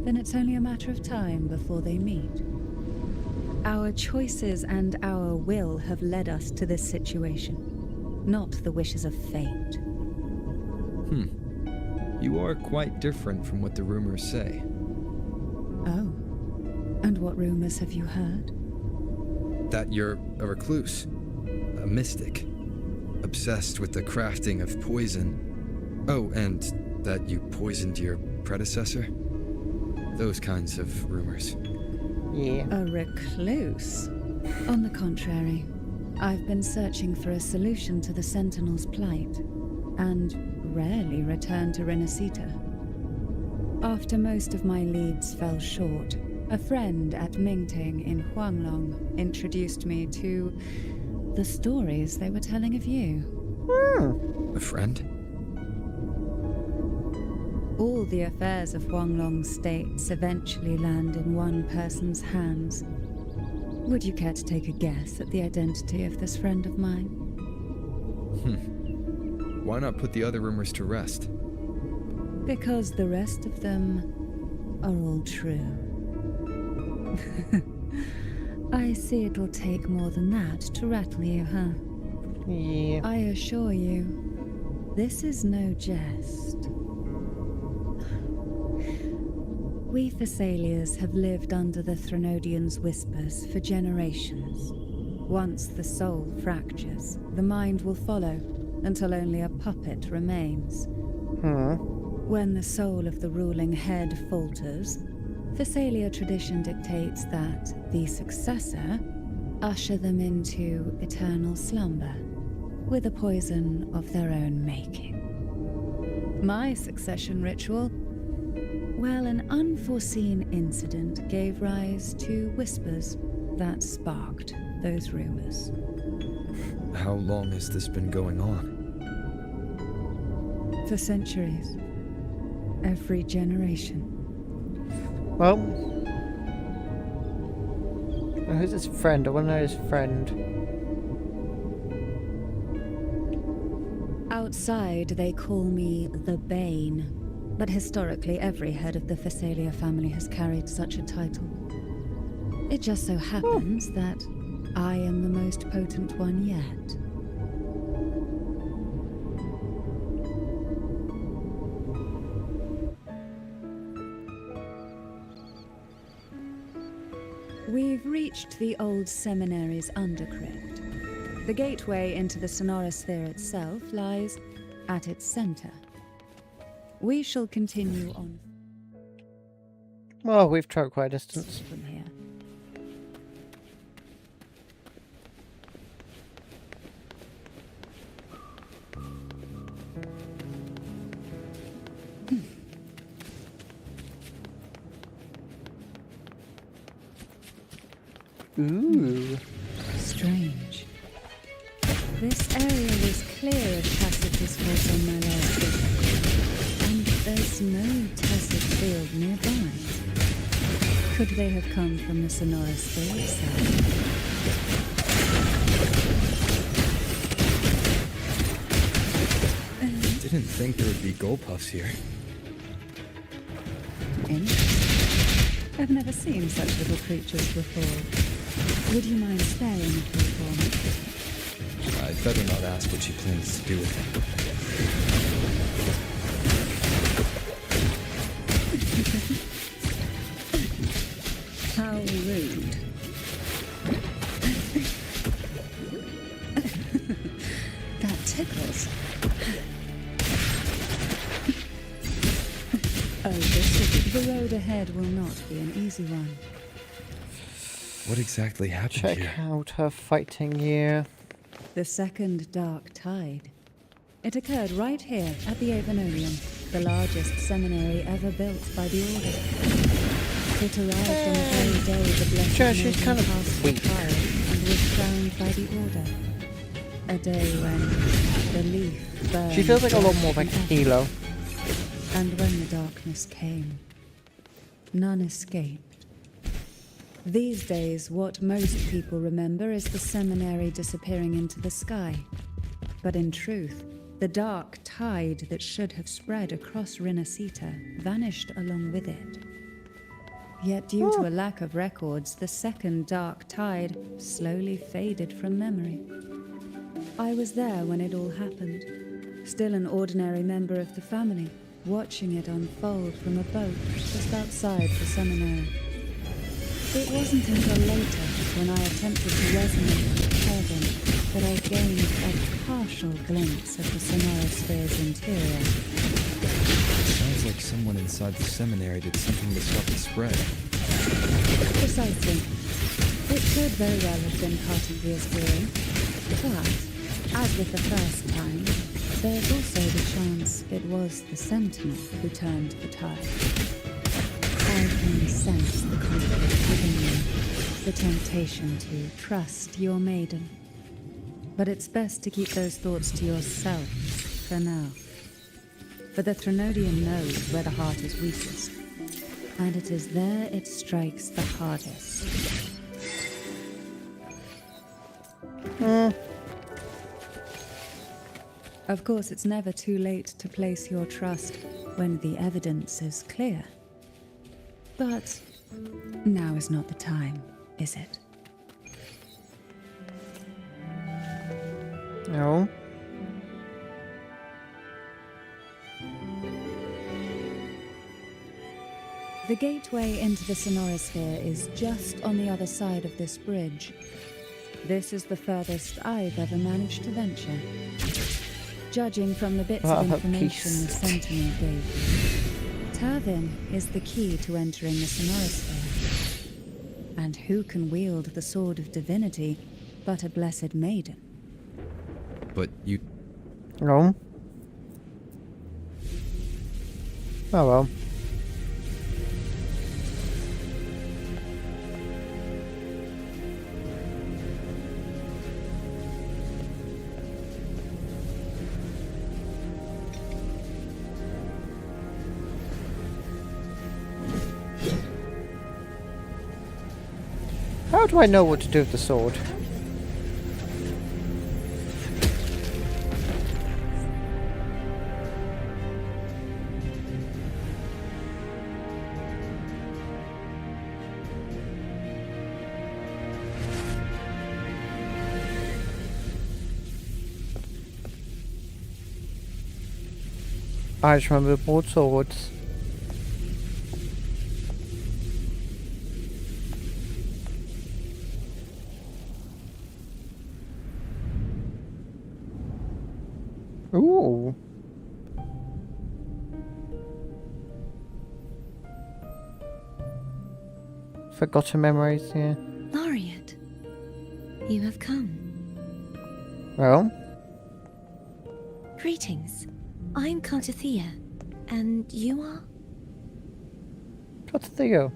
then it's only a matter of time before they meet. Our choices and our will have led us to this situation, not the wishes of fate. You are quite different from what the rumors say. Oh, and what rumors have you heard? That you're a recluse, a mystic, obsessed with the crafting of poison. Oh, and that you poisoned your predecessor? Those kinds of rumors. yeah. A recluse? On the contrary, I've been searching for a solution to the Sentinel's plight, and rarely return to Renacita. After most of my leads fell short, a friend at Mingting in Huanglong introduced me to the stories they were telling of you. A friend? All the affairs of Huanglong states eventually land in one person's hands. Would you care to take a guess at the identity of this friend of mine? Why not put the other rumors to rest? Because the rest of them are all true. I see it'll take more than that to rattle you, huh? Yeah. I assure you, this is no jest. We Thessalians have lived under the Threnodians' whispers for generations. Once the soul fractures, the mind will follow, until only a puppet remains. When the soul of the ruling head falters, Thessalia tradition dictates that the successor usher them into eternal slumber, with a poison of their own making. My succession ritual? Well, an unforeseen incident gave rise to whispers that sparked those rumors. How long has this been going on? For centuries. Every generation. Well, who's his friend? I want to know his friend. Outside, they call me the Bane, but historically every head of the Thessalia family has carried such a title. It just so happens that I am the most potent one yet. We've reached the old seminary's undercrypt. The gateway into the Sonorosphere itself lies at its center. We shall continue on Well, we've traveled quite a distance. from here. Ooh. Strange. This area was clear of passages fought on my last visit, and there's no tacit field nearby. Could they have come from the Sonorosphere itself? Didn't think there would be goldpuffs here. Interesting. I've never seen such little creatures before. Would you mind sparing a few for me? I'd better not ask what she plans to do with them. How rude. That tickles. Oh, the road ahead will not be an easy one. What exactly happened Check here? out her fighting year. The second Dark Tide. It occurred right here at the Avenolium, the largest seminary ever built by the Order. It arrived on the very day the Blessed Sure, she's Maiden kind of passed weak. the trial and was crowned by the Order. A day when the leaf burned She feels like a lot more like black and Hilo. And when the darkness came, none escaped. These days, what most people remember is the seminary disappearing into the sky. But in truth, the dark tide that should have spread across Rinasita vanished along with it. Yet due to a lack of records, the second dark tide slowly faded from memory. I was there when it all happened, still an ordinary member of the family, watching it unfold from a boat just outside the seminary. It wasn't until later, when I attempted to resonate with Kevin, that I gained a partial glimpse of the Sonorosphere's interior. Sounds like someone inside the seminary did something to stop the spread. Precisely. It could very well have been Cartesia's doing, but, as with the first time, there's also the chance it was the Sentinel who turned the tide. I can sense the conflict within you, the temptation to trust your maiden. But it's best to keep those thoughts to yourself for now. For the Threnodian knows where the heart is weakest, and it is there it strikes the hardest. Of course, it's never too late to place your trust when the evidence is clear. But now is not the time, is it? No. The gateway into the Sonorosphere is just on the other side of this bridge. This is the furthest I've ever managed to venture. Judging from the bits of information the Sentinel gave me, Turvin is the key to entering the Sonorosphere. And who can wield the Sword of Divinity but a blessed maiden? But you... No. Oh well. How do I know what to do with the sword? I just remember broadswords. Ooh. Forgotten memories, yeah. Laureate, you have come. Well, Greetings. I'm Cartethia, and you are? got to Theo.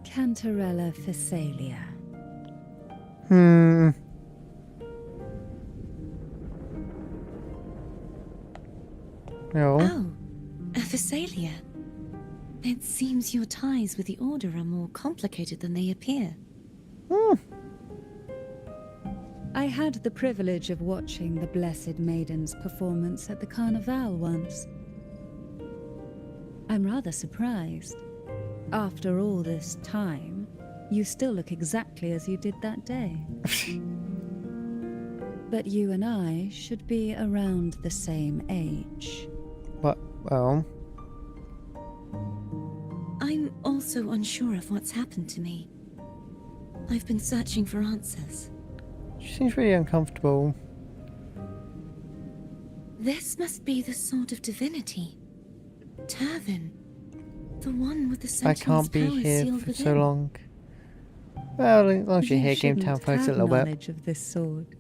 Cantarella Phasalia. No. Oh, a Phasalia. It seems your ties with the Order are more complicated than they appear. I had the privilege of watching the Blessed Maiden's performance at the Carnival once. I'm rather surprised. After all this time, you still look exactly as you did that day. But you and I should be around the same age. What? Well, I'm also unsure of what's happened to me. I've been searching for answers. she seems really uncomfortable. This must be the Sword of Divinity. Turvin. The one with the I Sentinel's can't be powers here sealed for within. so long. Well, as long as you're here, Game Town shouldn't folks, a have little bit. knowledge of this sword.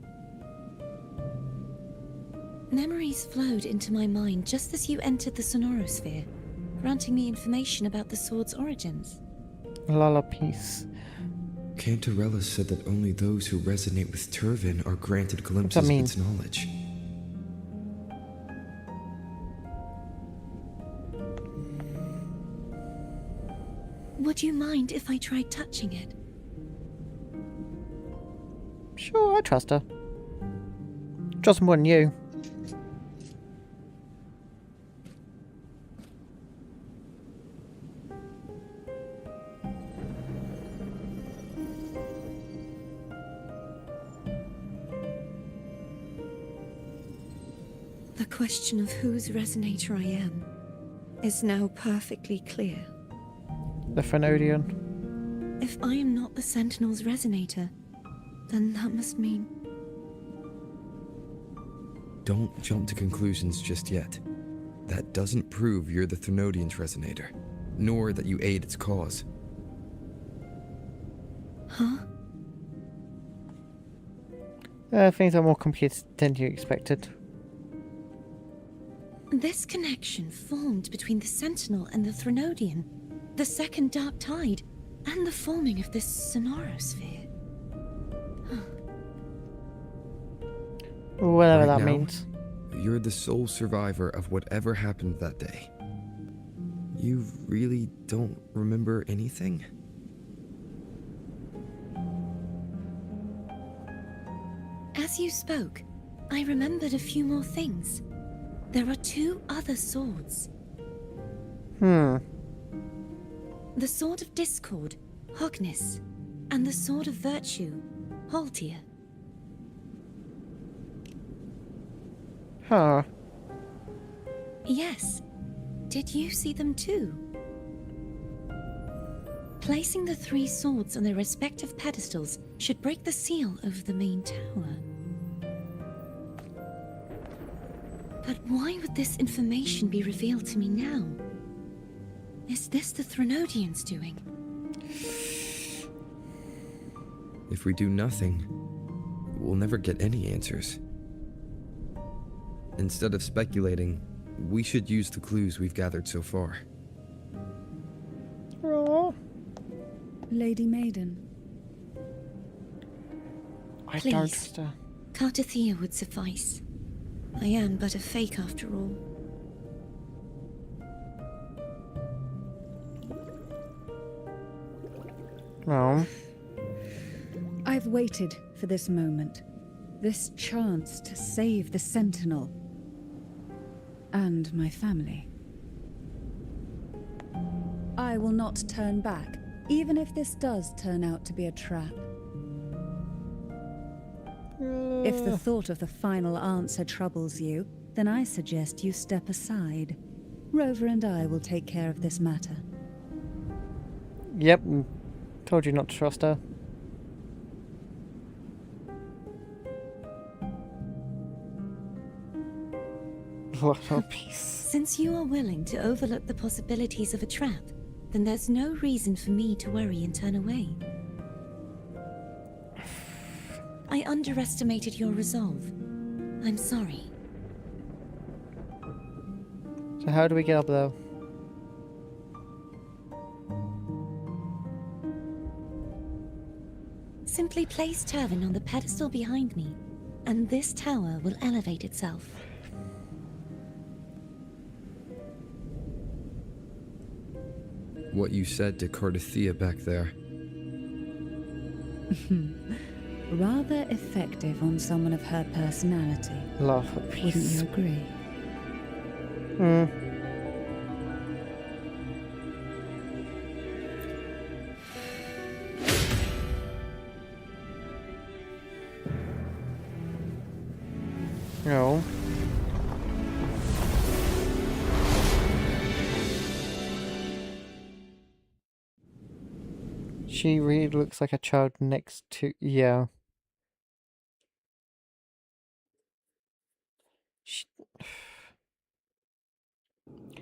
Memories flowed into my mind just as you entered the Sonorosphere, granting me information about the sword's origins. Lala peace. Cantarella said that only those who resonate with Turvin are granted that glimpses of mean? its knowledge. Would you mind if I tried touching it? Sure, I trust her. Trust her more than you. The question of whose resonator I am is now perfectly clear. The Frenodian. If I am not the Sentinel's resonator, then that must mean... Don't jump to conclusions just yet. That doesn't prove you're the Thenodian's resonator, nor that you aid its cause. Huh? Things are more complicated than you expected. This connection formed between the Sentinel and the Thenodian, the second Dark Tide, and the forming of this Sonorosphere. Whatever Right that now, means. You're the sole survivor of whatever happened that day. You really don't remember anything? As you spoke, I remembered a few more things. There are 2 other swords. The Sword of Discord, Hognis, and the Sword of Virtue, Haltia. Huh. Yes. Did you see them too? Placing the 3 swords on their respective pedestals should break the seal over the main tower. But why would this information be revealed to me now? Is this the Thenodian's doing? If we do nothing, we'll never get any answers. Instead of speculating, we should use the clues we've gathered so far. Oh, Lady Maiden, I Please. don't trust her. Cartathea would suffice. I am but a fake after all. No. I've waited for this moment. This chance to save the Sentinel. And my family. I will not turn back, even if this does turn out to be a trap. If the thought of the final answer troubles you, then I suggest you step aside. Rover and I will take care of this matter. Yep. Told you not to trust her. What a piece. Since you are willing to overlook the possibilities of a trap, then there's no reason for me to worry and turn away. I underestimated your resolve. I'm sorry. So how do we get up there? Simply place Turvin on the pedestal behind me, and this tower will elevate itself. What you said to Cartathea back there. Rather effective on someone of her personality. Love a Wouldn't piece. you agree? No. She really looks like a child next to... Yeah. She...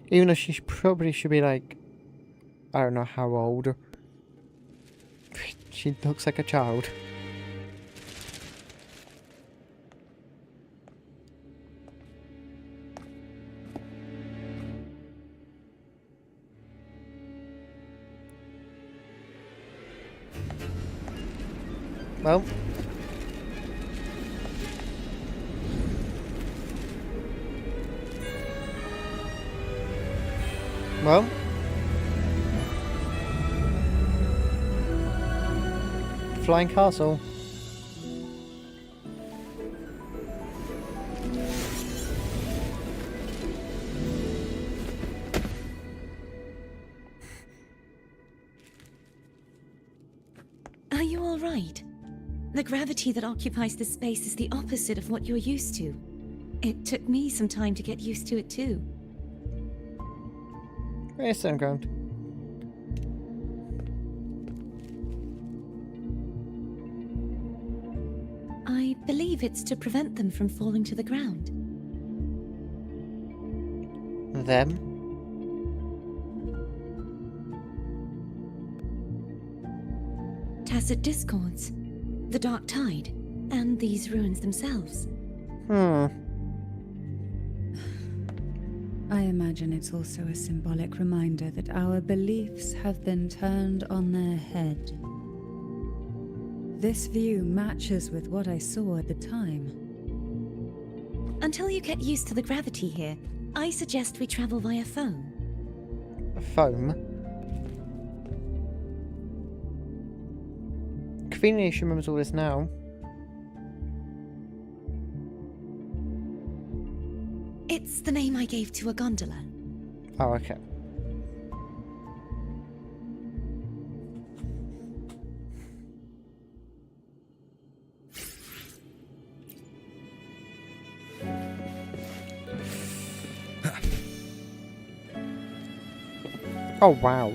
Even though she probably should be like... I don't know how old. She looks like a child. Well. Well. flying castle. Are you all right? The gravity that occupies this space is the opposite of what you're used to. It took me some time to get used to it too. Yes, I'm going. I believe it's to prevent them from falling to the ground. Them? Tacit discords, the dark tide, and these ruins themselves. I imagine it's also a symbolic reminder that our beliefs have been turned on their head. This view matches with what I saw at the time. Until you get used to the gravity here, I suggest we travel via foam. A foam? Conveniently, she remembers all this now. It's the name I gave to a gondola. Oh, okay. Oh, wow.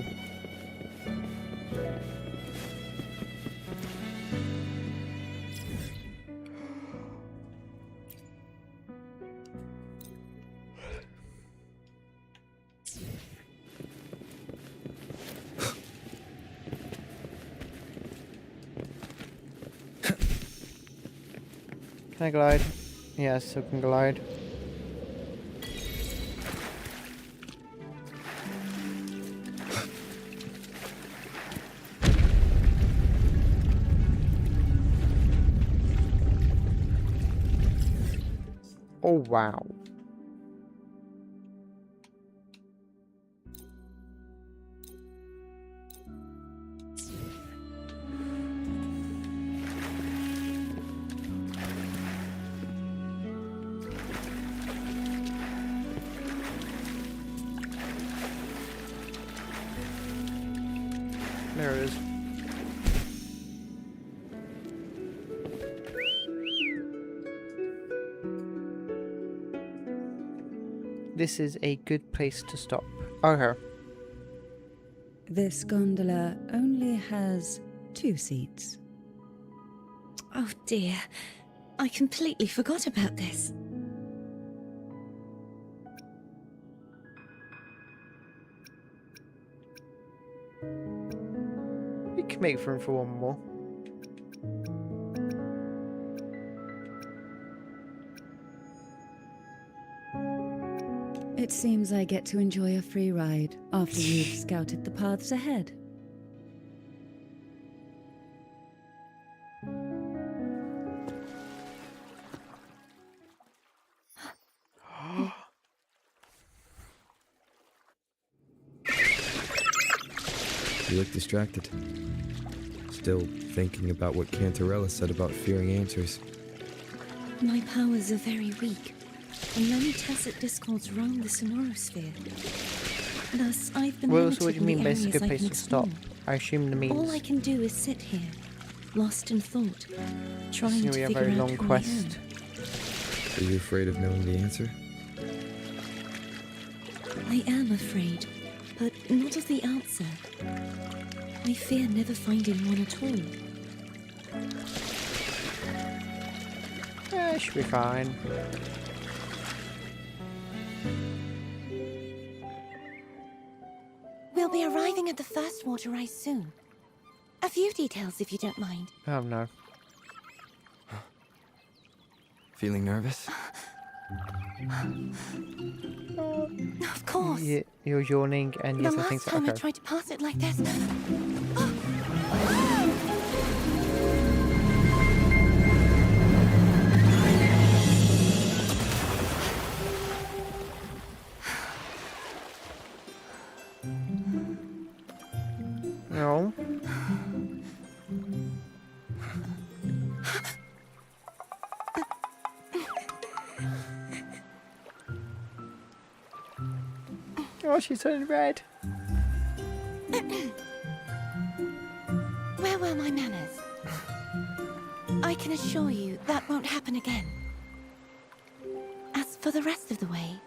Can I glide? Yes, I can glide. Oh, wow. There it is. This is a good place to stop. Okay. This gondola only has 2 seats. Oh dear, I completely forgot about this. We can make room for one more. It seems I get to enjoy a free ride after you've scouted the paths ahead. You look distracted. Still thinking about what Cantarella said about fearing answers. My powers are very weak, and many tacit discords roam the sonorosphere. Thus, I've been Well, limited so what do you in mean the by it's a areas good I place can to stop? explore. I assume the means All I can do is sit here, lost in thought, trying it's to gonna be a figure very out long who I quest. Are you afraid of knowing the answer? I am afraid, but not of the answer. I fear never finding one at all. It should be fine. We'll be arriving at the first water rise soon. A few details, if you don't mind. Oh no. Feeling nervous? Of course. You're yawning, and The yes, I last think so. time I Okay. tried to pass it like this. No. Oh, she's turning red. Where were my manners? I can assure you that won't happen again. As for the rest of the way,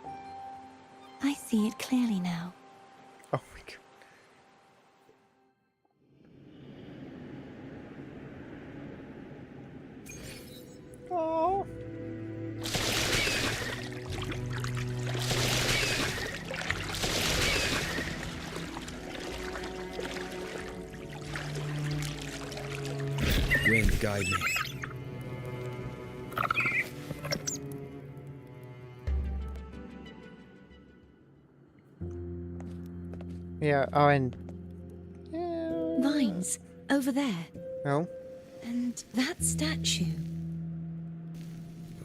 I see it clearly now. Oh my god. Oh. Wind, guide me. Yeah, oh, and... Vines, over there. Oh? And that statue.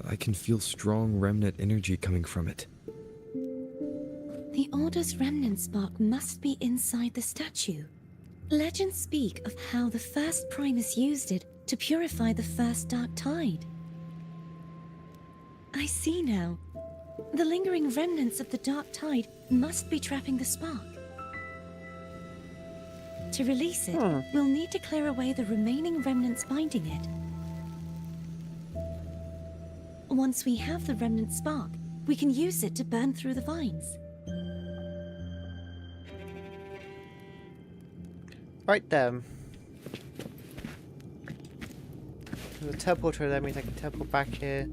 I can feel strong remnant energy coming from it. The Order's remnant spark must be inside the statue. Legends speak of how the first Primus used it to purify the first dark tide. I see now. The lingering remnants of the dark tide must be trapping the spark. To release it, we'll need to clear away the remaining remnants binding it. Once we have the remnant spark, we can use it to burn through the vines. Right then. There's a teleporter, that means I can teleport back here.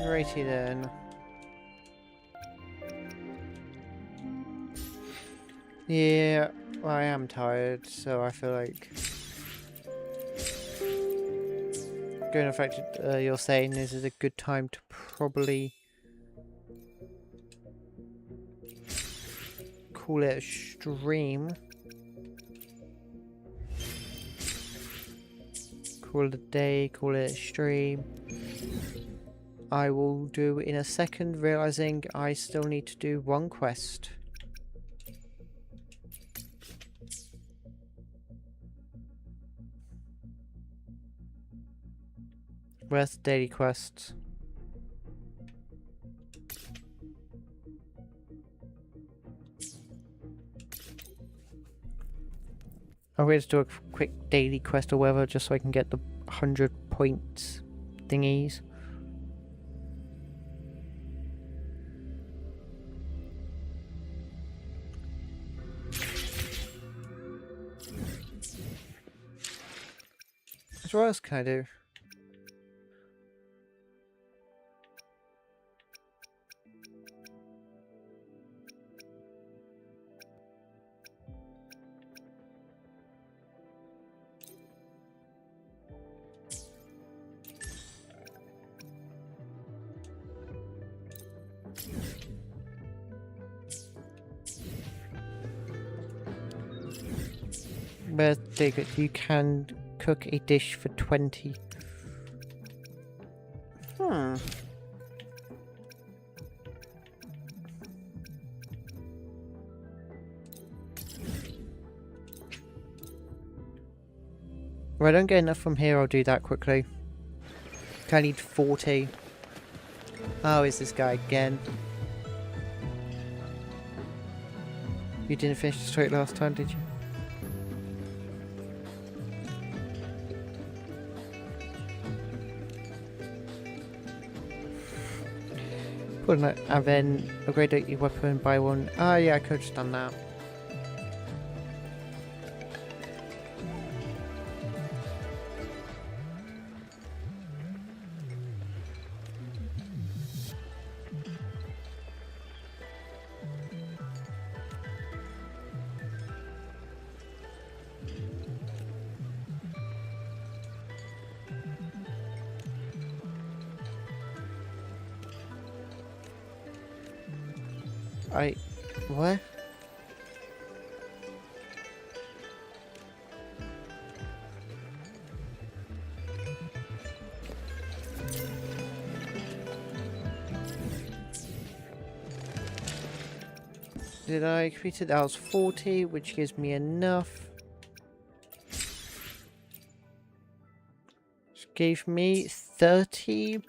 Righty then. Yeah, well, I am tired, so I feel like going off what you're saying is a good time to probably call it a stream. Call it a day, call it a stream. I will do in a second, realizing I still need to do one quest. Where's the daily quests? I'm going to do a quick daily quest or whatever, just so I can get the 100 points thingies. So what else can I do? Birthday, you can cook a dish for 20. If I don't get enough from here, I'll do that quickly. I need 40. Oh, is this guy again? You didn't finish the straight last time, did you? Put it, and then upgrade your weapon and buy one. Ah, yeah, I could have just done that. What? Did I complete it? That was 40, which gives me enough. gave me 30...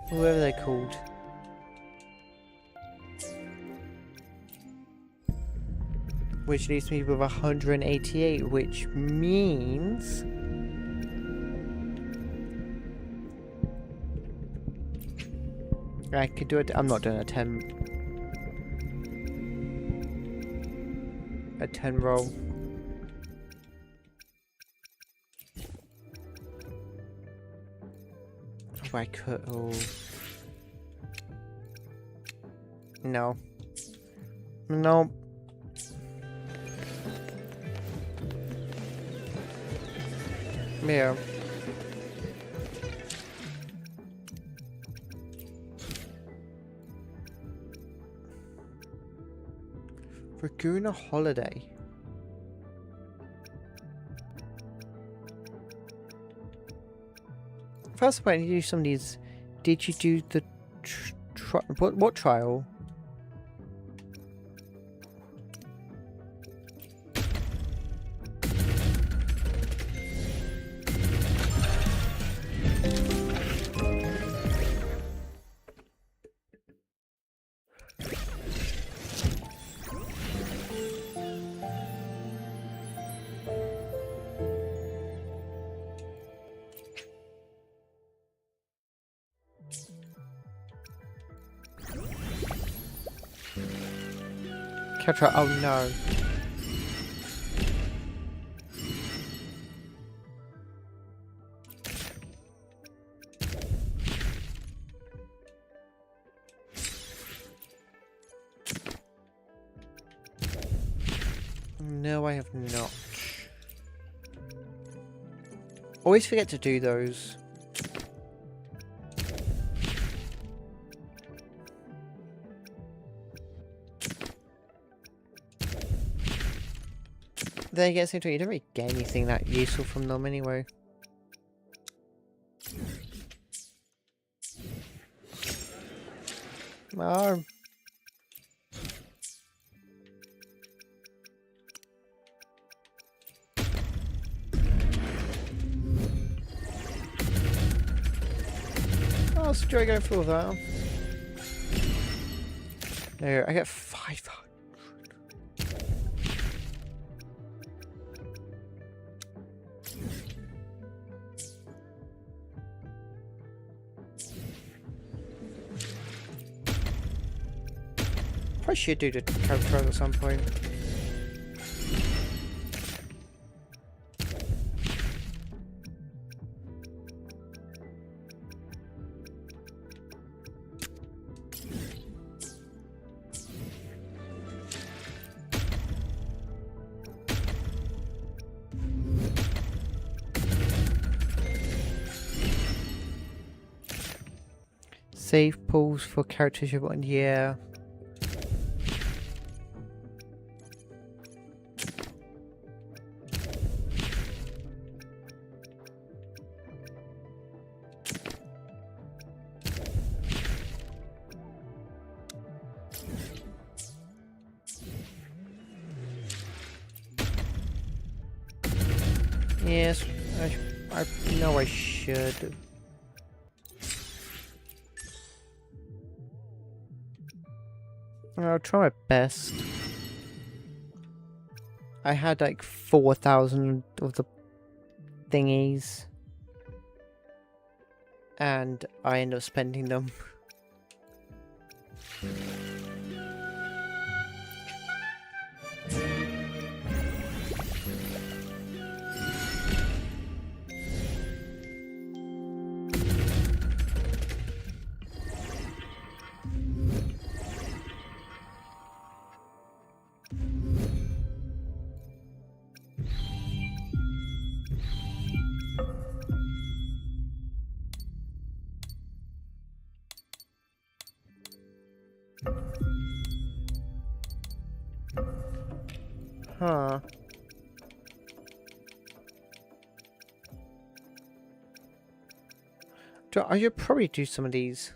whatever they're called. Which leaves me with 188, which means... I could do it. I'm not doing a 10... a 10 roll. Oh, I could... oh... no. No. Yeah. Laguna Holiday. First, when you do some of these, did you do the what trial? Catcher, oh no. No, I have not. Always forget to do those. Then again, you don't really get anything that useful from them anyway. Oh. I'll enjoy going through that. No, I get 500. I should do the character at some point. Save pools for characters you want, yeah. Yes, I know I should. I'll try my best. I had like 4,000 of the thingies. And I ended up spending them. Huh. I should probably do some of these.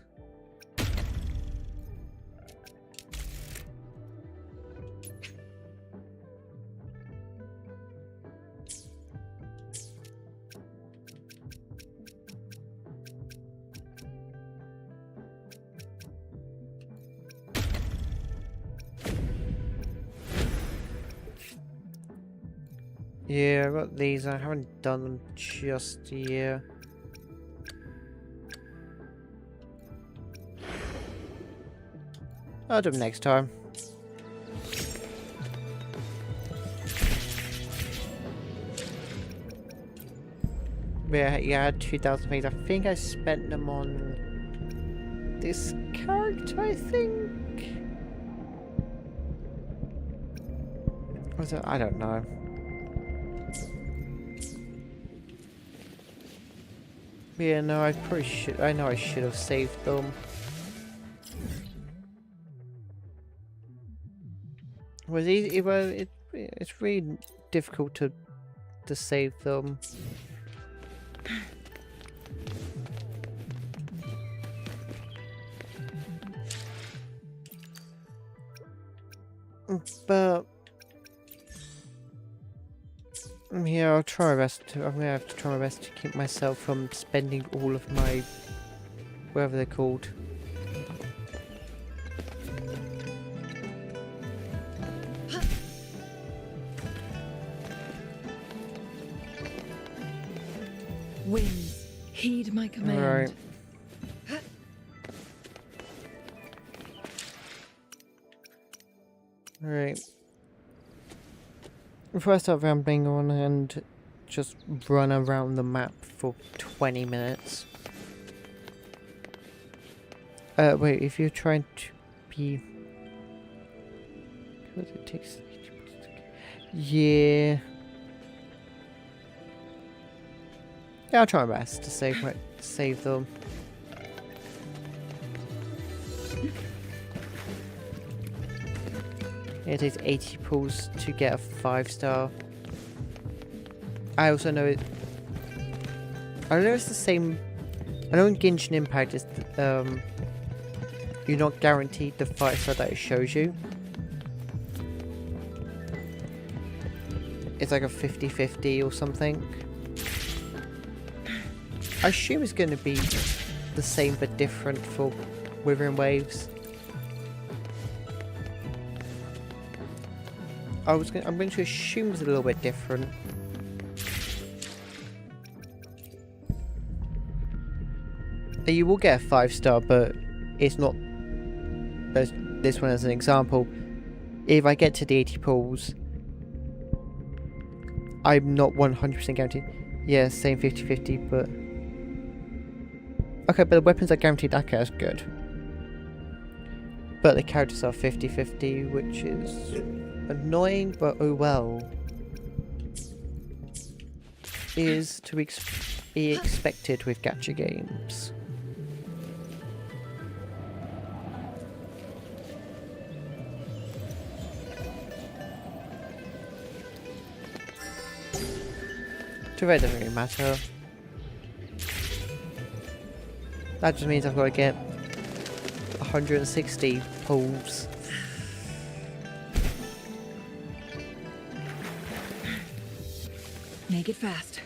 Yeah, I got these. I haven't done them just yet. I'll do them next time. Yeah, I had 2,000 things. I think I spent them on this character, I think. Was it? I don't know. Yeah, no, I probably should. I know I should have saved them. Was easy. Well, it's really difficult to save them. But yeah, I'll try my best to. I'm gonna have to try my best to keep myself from spending all of my, whatever they're called. Winds, heed my command. Right. Alright. Before I start rambling on and just run around the map for 20 minutes. Wait, if you're trying to be... Because it takes... Yeah... Yeah, I'll try my best to save them. It takes 80 pulls to get a 5-star. I also know it. I know it's the same. I know in Genshin Impact is you're not guaranteed the 5-star that it shows you. It's like a 50-50 or something. I assume it's going to be the same but different for Wuthering Waves. I'm going to assume it's a little bit different. You will get a 5-star, but it's not. This one as an example. If I get to the 80 pulls, I'm not 100% guaranteed. Yeah, same 50-50, but... Okay, but the weapons are guaranteed. Okay, that's good. But the characters are 50-50, which is annoying, but oh well. Is to be expected with gacha games. To me, it doesn't really matter. That just means I've got to get 160 pulls. Make it fast.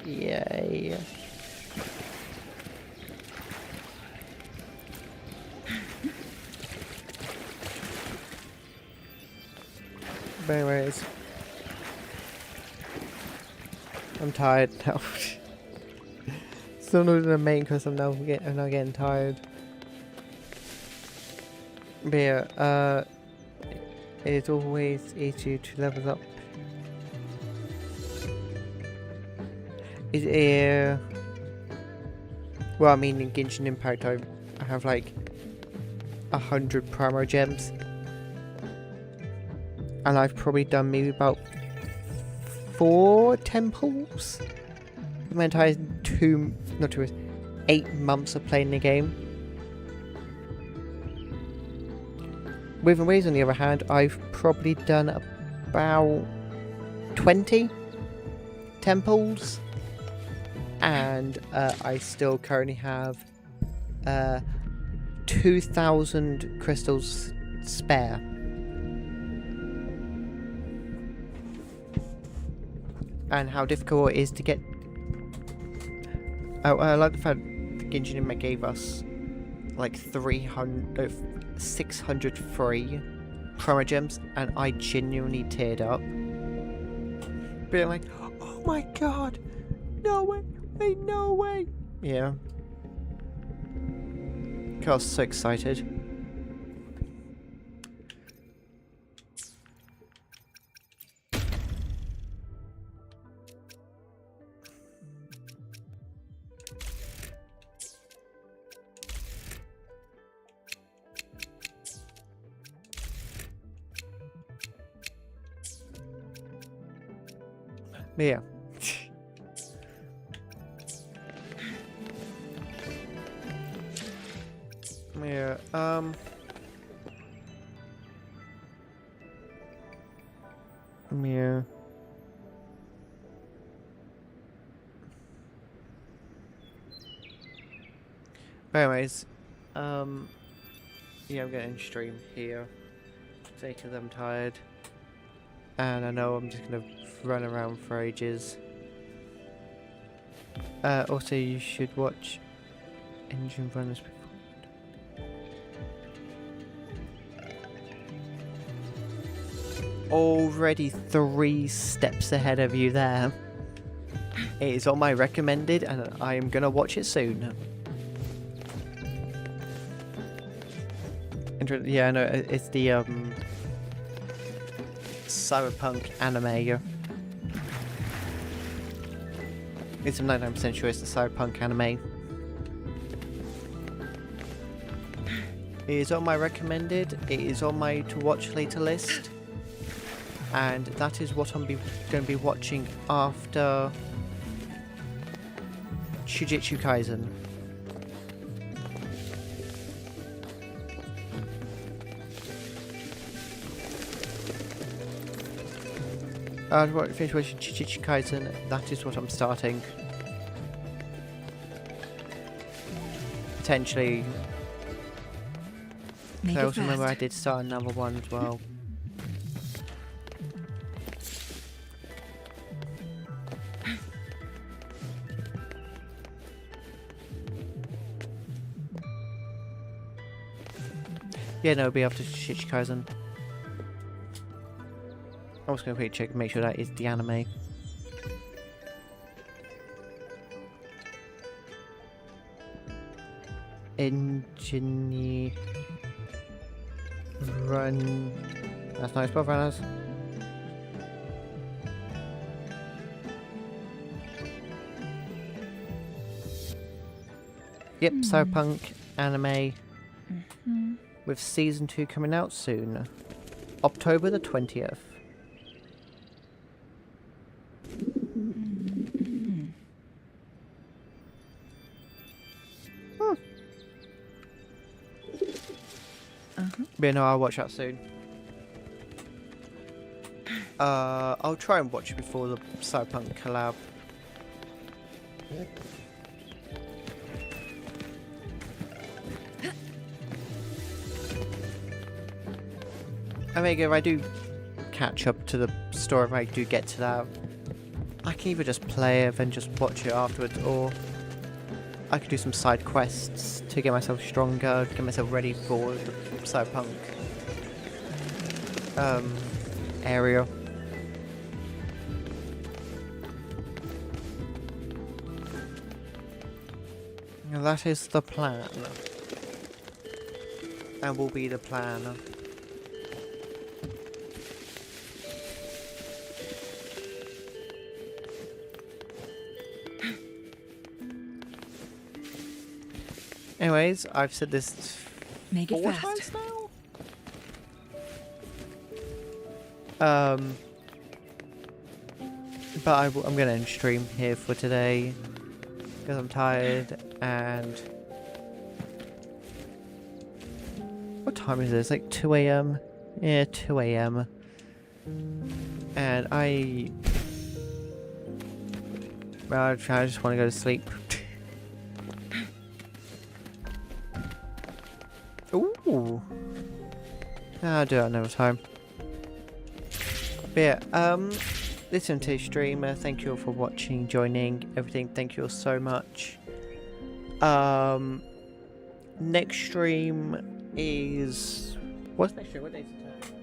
Yay. But anyways, I'm tired now. Still not in the main because I'm now getting tired. But yeah, it's always easier to level up. Well, I mean, in Genshin Impact, I have like 100 Primo Gems. And I've probably done maybe about 4 temples. My entire 8 months of playing the game. Wuthering Waves, on the other hand, I've probably done about 20 temples. And I still currently have 2,000 crystals spare. And how difficult it is to get... I like the fact that Genshin Impact gave us like 600 free promo gems, and I genuinely teared up. Being like, oh my god, no way, wait, no way. Yeah. I was so excited. Yeah. Yeah, yeah. Anyways, yeah, I'm getting stream here today because I'm tired. And I know I'm just gonna run around for ages. Also, you should watch Engine Runners before. Already 3 steps ahead of you there. It is on my recommended, and I am gonna watch it soon. Yeah, no, it's the cyberpunk anime. It's 99% sure it's the cyberpunk anime. It is on my recommended. It is on my to watch later list, and that is what I'm going to be watching after Jujutsu Kaisen. I've finished watching Jujutsu Kaisen. That is what I'm starting. Potentially. I also remember I did start another one as well. Yeah, no, it'll be after Jujutsu Kaisen. I was going to quickly check and make sure that is the anime. Engineer Run. That's nice, both runners. Yep, cyberpunk anime with season 2 coming out soon, October the 20th. Yeah, no, I'll watch that soon. I'll try and watch it before the cyberpunk collab. I mean, if I do catch up to the story, if I do get to that, I can either just play it and just watch it afterwards, or I could do some side quests to get myself stronger, get myself ready for the cyberpunk area. And that is the plan. And will be the plan. Anyways, I've said this Make it 4 fast. times now? But I'm gonna end stream here for today because I'm tired. And what time is it? It's like 2 AM. Yeah, 2 AM. And well, I just want to go to sleep. Ooh. I'll do it another time. But yeah, listen to streamer. Thank you all for watching, joining, everything. Thank you all so much. Next stream is... What's next stream? What day is it?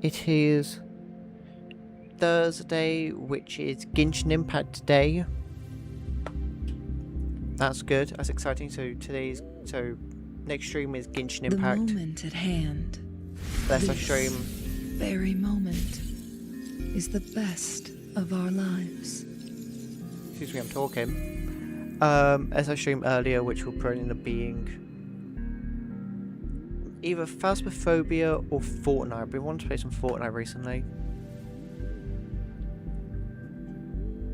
it is Thursday, which is Genshin Impact Day. That's good. That's exciting. So next stream is Genshin Impact. The moment at hand. That's our This stream. very moment is the best of our lives. Excuse me, I'm talking. As I streamed earlier, which will probably end up being either Phasmophobia or Fortnite. I've been wanting to play some Fortnite recently.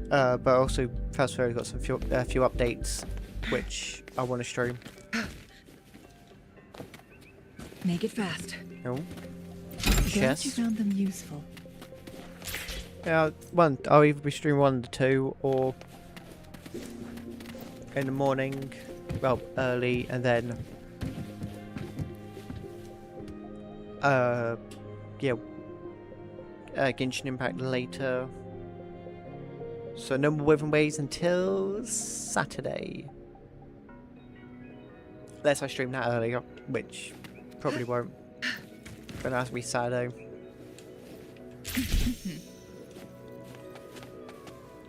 But also Phasmophobia got some few updates, which I want to stream. Make it fast. Oh. Glad you Yes. found them useful. Yeah, I'll either be streaming 1 to 2 or in the morning, well, early, and then Genshin Impact later. So no more Wuthering Waves until Saturday. Unless I stream that earlier, which probably won't. But that'll be Saturday.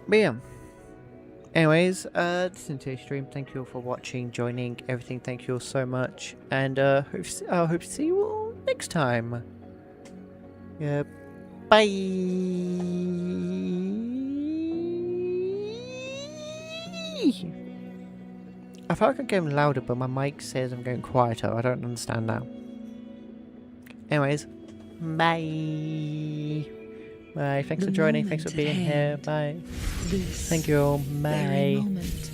But yeah. Anyways, this is today's stream. Thank you all for watching, joining, everything. Thank you all so much. And I hope to see you all next time. Yeah. Bye. I feel like I'm getting louder, but my mic says I'm getting quieter. I don't understand now. Anyways, bye. Bye. Thanks for joining. Thanks for being here. Bye. This Thank you all. very Bye. moment